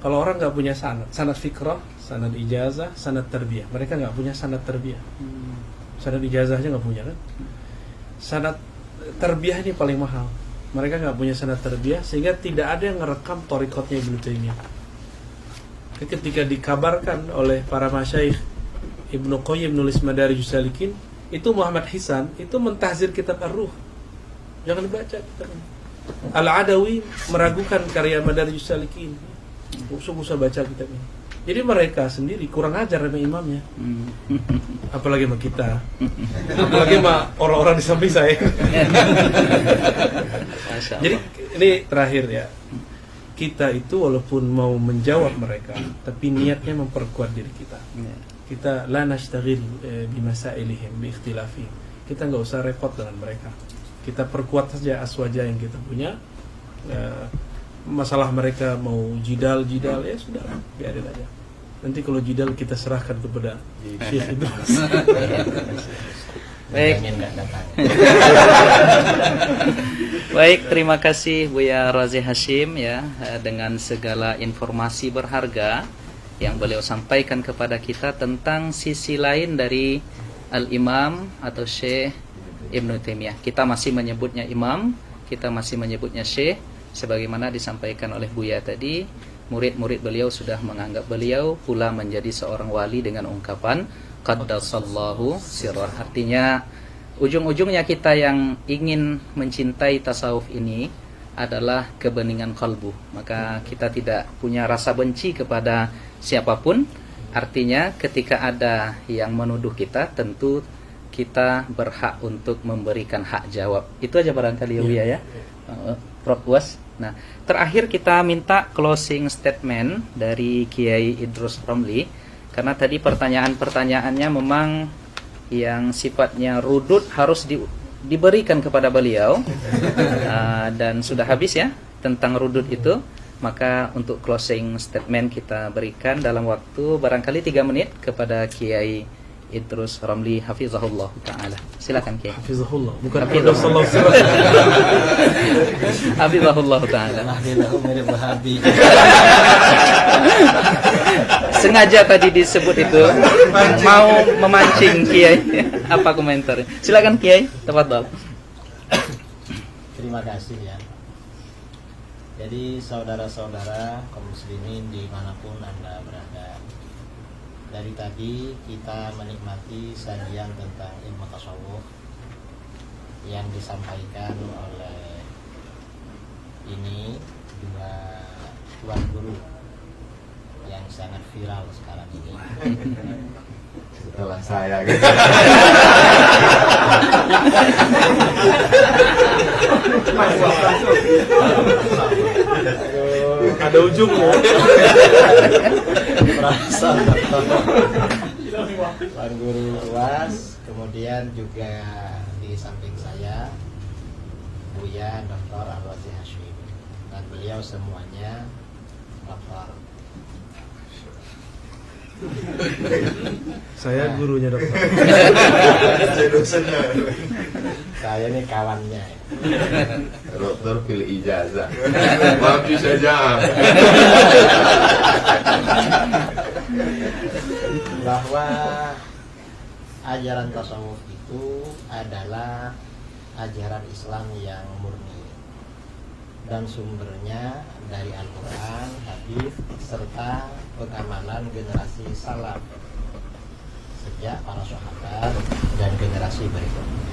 Kalau orang enggak punya sanad fikrah, sanad ijazah, sanad tarbiyah. Mereka enggak punya sanad tarbiyah. Sanad ijazahnya nggak punya kan? Sanad tarbiyah ini paling mahal. Mereka nggak punya sanad tarbiyah, sehingga tidak ada yang ngerekam thariqatnya Ibnu Taimiyah. Ketika dikabarkan oleh para masyayikh, Ibnu Qayyim nulis Madarijus Salikin, itu Muhammad Hisan itu mentahzir kitab Ar-Ruh. Jangan dibaca kitabnya. Al-Adawi meragukan karya Madarijus Salikin. Usah baca kitabnya. Jadi mereka sendiri kurang ajar sama imamnya. Apalagi sama kita. Apalagi sama orang-orang di samping saya. Jadi ini terakhir ya. Kita itu walaupun mau menjawab mereka, tapi niatnya memperkuat diri kita. Kita la nashtaghil bimasailihim bi ikhtilafihim. Kita enggak usah repot dengan mereka. Kita perkuat saja aswaja yang kita punya. Masalah mereka mau jidal ya sudah, biarin aja. Nanti kalau jidal kita serahkan kepada Syekh itu. Baik. Baik, terima kasih Buya Razi Hashim ya, dengan segala informasi berharga yang beliau sampaikan kepada kita tentang sisi lain dari Al-Imam atau Syekh Ibnu Taimiyah. Kita masih menyebutnya imam, kita masih menyebutnya Syekh. Sebagaimana disampaikan oleh Buya tadi, murid-murid beliau sudah menganggap beliau pula menjadi seorang wali dengan ungkapan Qaddasallahu sirrah. Artinya ujung-ujungnya kita yang ingin mencintai tasawuf ini adalah kebeningan kalbu. Maka kita tidak punya rasa benci kepada siapapun. Artinya ketika ada yang menuduh kita, tentu kita berhak untuk memberikan hak jawab. Itu aja barangkali ya Buya ya. Prof Was. Nah, terakhir kita minta closing statement dari Kiai Idrus Romli, karena tadi pertanyaan-pertanyaannya memang yang sifatnya rudud harus diberikan kepada beliau dan sudah habis ya tentang rudud itu. Maka untuk closing statement kita berikan dalam waktu barangkali 3 menit kepada Kiai Idrus Romli hafizahullah taala. Silakan Kiai. Hafizahullah, bukan Hafizahullah. Hafizahullah taala. Sengaja tadi disebut itu mau memancing Kiai. Apa komentar? Silakan Kiai, tafadhol. Terima kasih ya. Jadi saudara-saudara kaum muslimin dimanapun Anda berada, dari tadi kita menikmati sajian tentang ilmu tasawuf yang disampaikan oleh ini dua tuan guru yang sangat viral sekarang ini. Setelah saya gitu. Ada ujungnya. Tuan Guru UAS, kemudian juga di samping saya Buya Dr. Al-Wazi Hashim, dan beliau semuanya dokter. Saya gurunya dokter. Saya ini kawannya. Dokter pilih ijazah. Maju saja. Bahwa ajaran tasawuf itu adalah ajaran Islam yang murni dan sumbernya dari Al-Quran, hadis, serta pengamalan generasi salaf sejak para sahabat dan generasi berikutnya.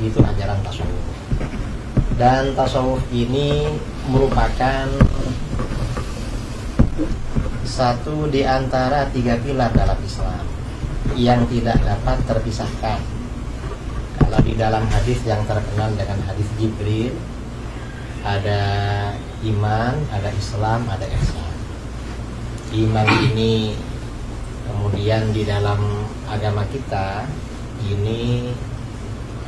Itu ajaran tasawuf. Dan tasawuf ini merupakan satu di antara 3 pilar dalam Islam yang tidak dapat terpisahkan. Kalau di dalam hadis yang terkenal dengan hadis Jibril, ada iman, ada Islam, ada ihsan. Iman ini kemudian di dalam agama kita ini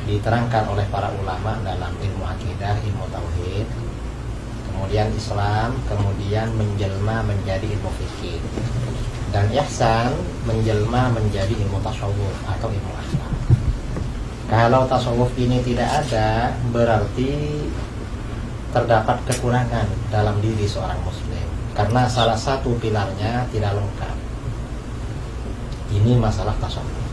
diterangkan oleh para ulama dalam ilmu akidah, ilmu tauhid. Kemudian Islam, kemudian menjelma menjadi ilmu fikih. Dan ihsan menjelma menjadi ilmu tasawuf atau ilmu akhlak. Kalau tasawuf ini tidak ada, berarti terdapat kekurangan dalam diri seorang muslim, karena salah satu pilarnya tidak lengkap. Ini masalah tasawuf.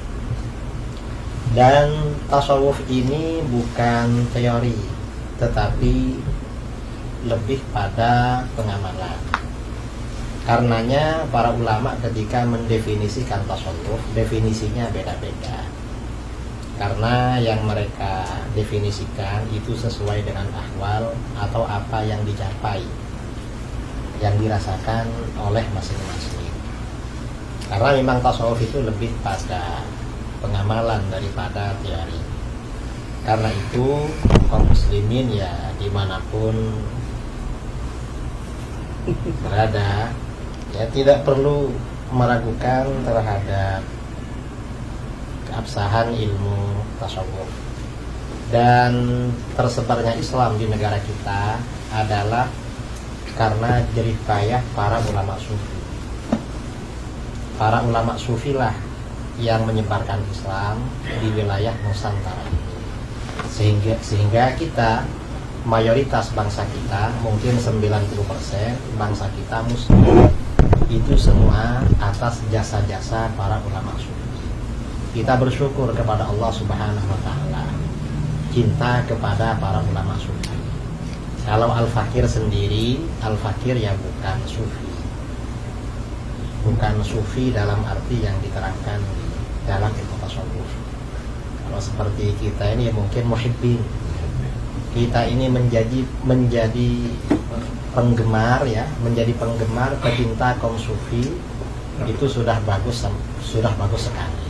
Dan tasawuf ini bukan teori, tetapi lebih pada pengamalan. Karenanya para ulama ketika mendefinisikan tasawuf, definisinya beda-beda. Karena yang mereka definisikan itu sesuai dengan ahwal atau apa yang dicapai, yang dirasakan oleh masing-masing. Karena memang tasawuf itu lebih pada pengamalan daripada teori. Karena itu kaum muslimin ya dimanapun berada, ya tidak perlu meragukan terhadap keabsahan ilmu tasawuf. Dan tersebarnya Islam di negara kita adalah karena jerih payah para ulama sufi. Para ulama sufi lah yang menyebarkan Islam di wilayah Nusantara ini. Sehingga kita, mayoritas bangsa kita, mungkin 90% bangsa kita muslim, itu semua atas jasa-jasa para ulama sufi. Kita bersyukur kepada Allah Subhanahu wa Ta'ala, cinta kepada para ulama sufi. Kalau Al-Fakir sendiri, Al-Fakir ya bukan sufi. Bukan sufi dalam arti yang diterangkan dalam ilmu tasawuf. Kalau seperti kita ini ya mungkin muhibbin. Kita ini menjadi penggemar ya, menjadi penggemar pecinta kaum sufi, itu sudah bagus sekali.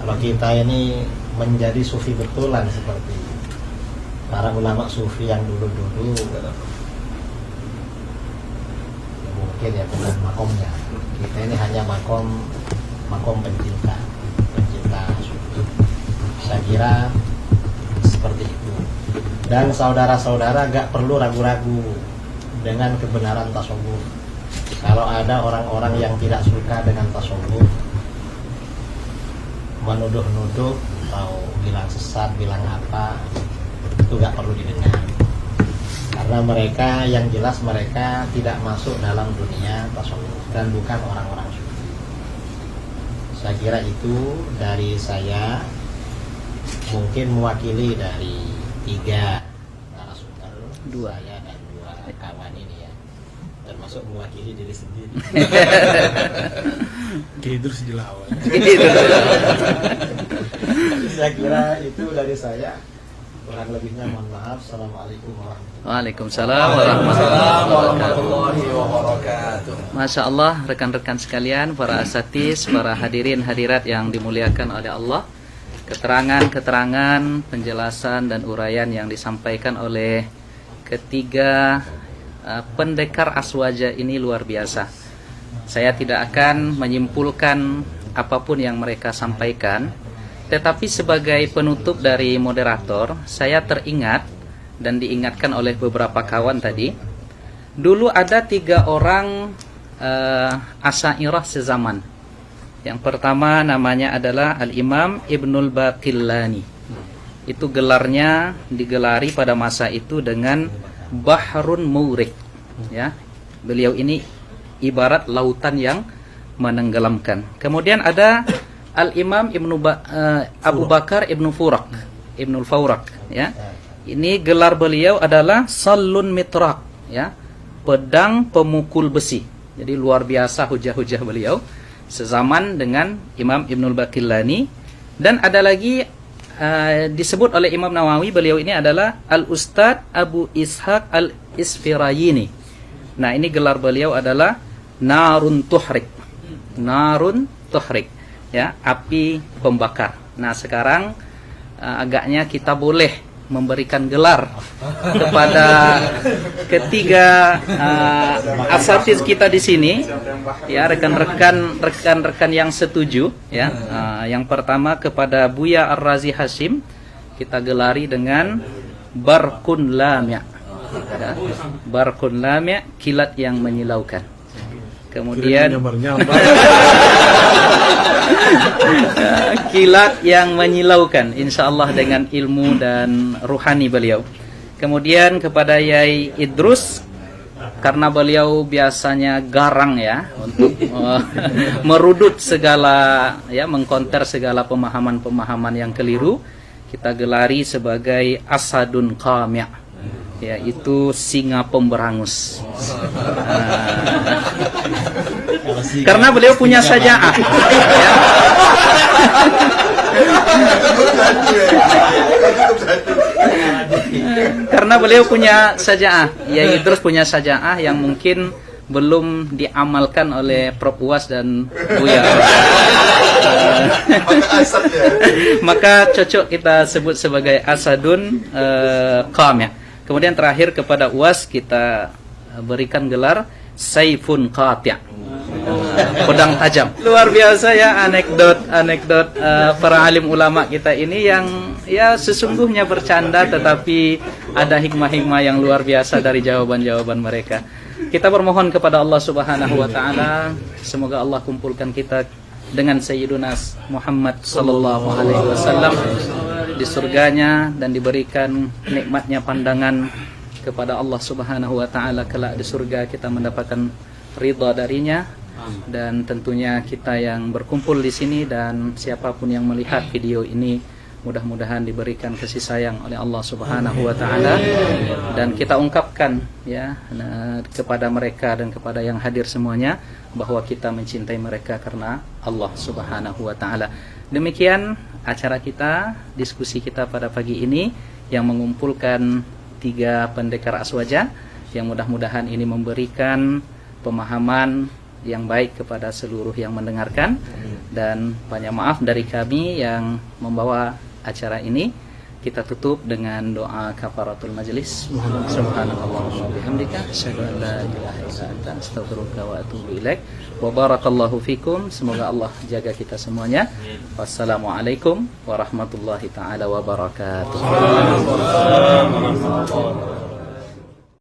Kalau kita ini menjadi sufi betulan seperti para ulama sufi yang dulu-dulu, ya mungkin ya bukan makomnya. Kita ini hanya makom pencinta sufi. Saya kira seperti itu. Dan saudara-saudara gak perlu ragu-ragu dengan kebenaran tasawuf. Kalau ada orang-orang yang tidak suka dengan tasawuf, menuduh-nuduh atau bilang sesat, bilang apa, itu gak perlu didengar. Karena mereka, yang jelas mereka tidak masuk dalam dunia tasawuf dan bukan orang-orang sufi. Saya kira itu dari saya, mungkin mewakili dari 3 narasumber, 2 saya dan 2 kawan ini ya, termasuk mewakili diri sendiri. Idrus dilawan. Saya kira itu dari saya. Kurang lebihnya mohon maaf. Assalamualaikum warahmatullahi Waalaikumsalam warahmatullahi wabarakatuh. Masya Allah, rekan-rekan sekalian, para asatiz, para hadirin hadirat yang dimuliakan oleh Allah, keterangan-keterangan, penjelasan dan uraian yang disampaikan oleh ketiga pendekar aswaja ini luar biasa. Saya tidak akan menyimpulkan apapun yang mereka sampaikan. Tetapi sebagai penutup dari moderator, saya teringat dan diingatkan oleh beberapa kawan tadi. Dulu ada 3 orang Asy'ariyah sezaman. Yang pertama namanya adalah Al-Imam Ibnul Baqillani. Itu gelarnya digelari pada masa itu dengan Bahrun Mawrik, ya. Beliau ini ibarat lautan yang menenggelamkan. Kemudian ada Al-Imam Abu Bakar Ibnul Fawrak, ya. Ini gelar beliau adalah Sallun Mitrak, ya. Pedang pemukul besi. Jadi luar biasa hujah-hujah beliau sezaman dengan Imam Ibnul Baqillani. Dan ada lagi disebut oleh Imam Nawawi, beliau ini adalah Al-Ustadz Abu Ishaq Al-Isfirayini. Nah, ini gelar beliau adalah Narun Tuhrik. Narun Tuhrik, ya, api pembakar. Nah, sekarang agaknya kita boleh memberikan gelar kepada ketiga asatiz kita di sini, ya, rekan-rekan yang setuju, ya. Yang pertama kepada Buya Ar-Razi Hashim kita gelari dengan Barqun Lami', ya. Barqun Lami', kilat yang menyilaukan. Kemudian kilat yang menyilaukan, insyaallah dengan ilmu dan ruhani beliau. Kemudian kepada Yai Idrus, karena beliau biasanya garang, ya, untuk merudut segala, ya, mengkonter segala pemahaman-pemahaman yang keliru, kita gelari sebagai Asadun Qami', yaitu singa pemberangus. Karena beliau punya saja'ah, ya. Karena beliau punya saja'ah, ya, terus punya saja'ah yang mungkin belum diamalkan oleh Prof Uwas dan Buya. Maka cocok kita sebut sebagai Asadun Qami'. Kemudian terakhir kepada Uwas kita berikan gelar Saifun Qati', pedang tajam. Luar biasa, ya, anekdot para alim ulama kita ini yang, ya, sesungguhnya bercanda tetapi ada hikmah-hikmah yang luar biasa dari jawaban-jawaban mereka. Kita bermohon kepada Allah Subhanahu wa taala, semoga Allah kumpulkan kita dengan Sayyiduna Muhammad sallallahu alaihi wasallam di surganya dan diberikan nikmatnya pandangan kepada Allah Subhanahu wa taala kelak di surga, kita mendapatkan ridha darinya. Dan tentunya kita yang berkumpul di sini dan siapapun yang melihat video ini mudah-mudahan diberikan kasih sayang oleh Allah Subhanahu wa taala, dan kita ungkapkan, ya, kepada mereka dan kepada yang hadir semuanya bahwa kita mencintai mereka karena Allah Subhanahu wa taala. Demikian acara kita, diskusi kita pada pagi ini yang mengumpulkan 3 pendekar aswaja, yang mudah-mudahan ini memberikan pemahaman yang baik kepada seluruh yang mendengarkan. Dan banyak maaf dari kami yang membawa acara ini. Kita tutup dengan doa kafaratul majlis. Subhanallahumma bihamdika asyhadu an la ilaha illa anta astaghfiruka wa atubu ilaik. Wa barakallahu fikum. Semoga Allah jaga kita semuanya. Wassalamualaikum warahmatullahi taala wabarakatuh.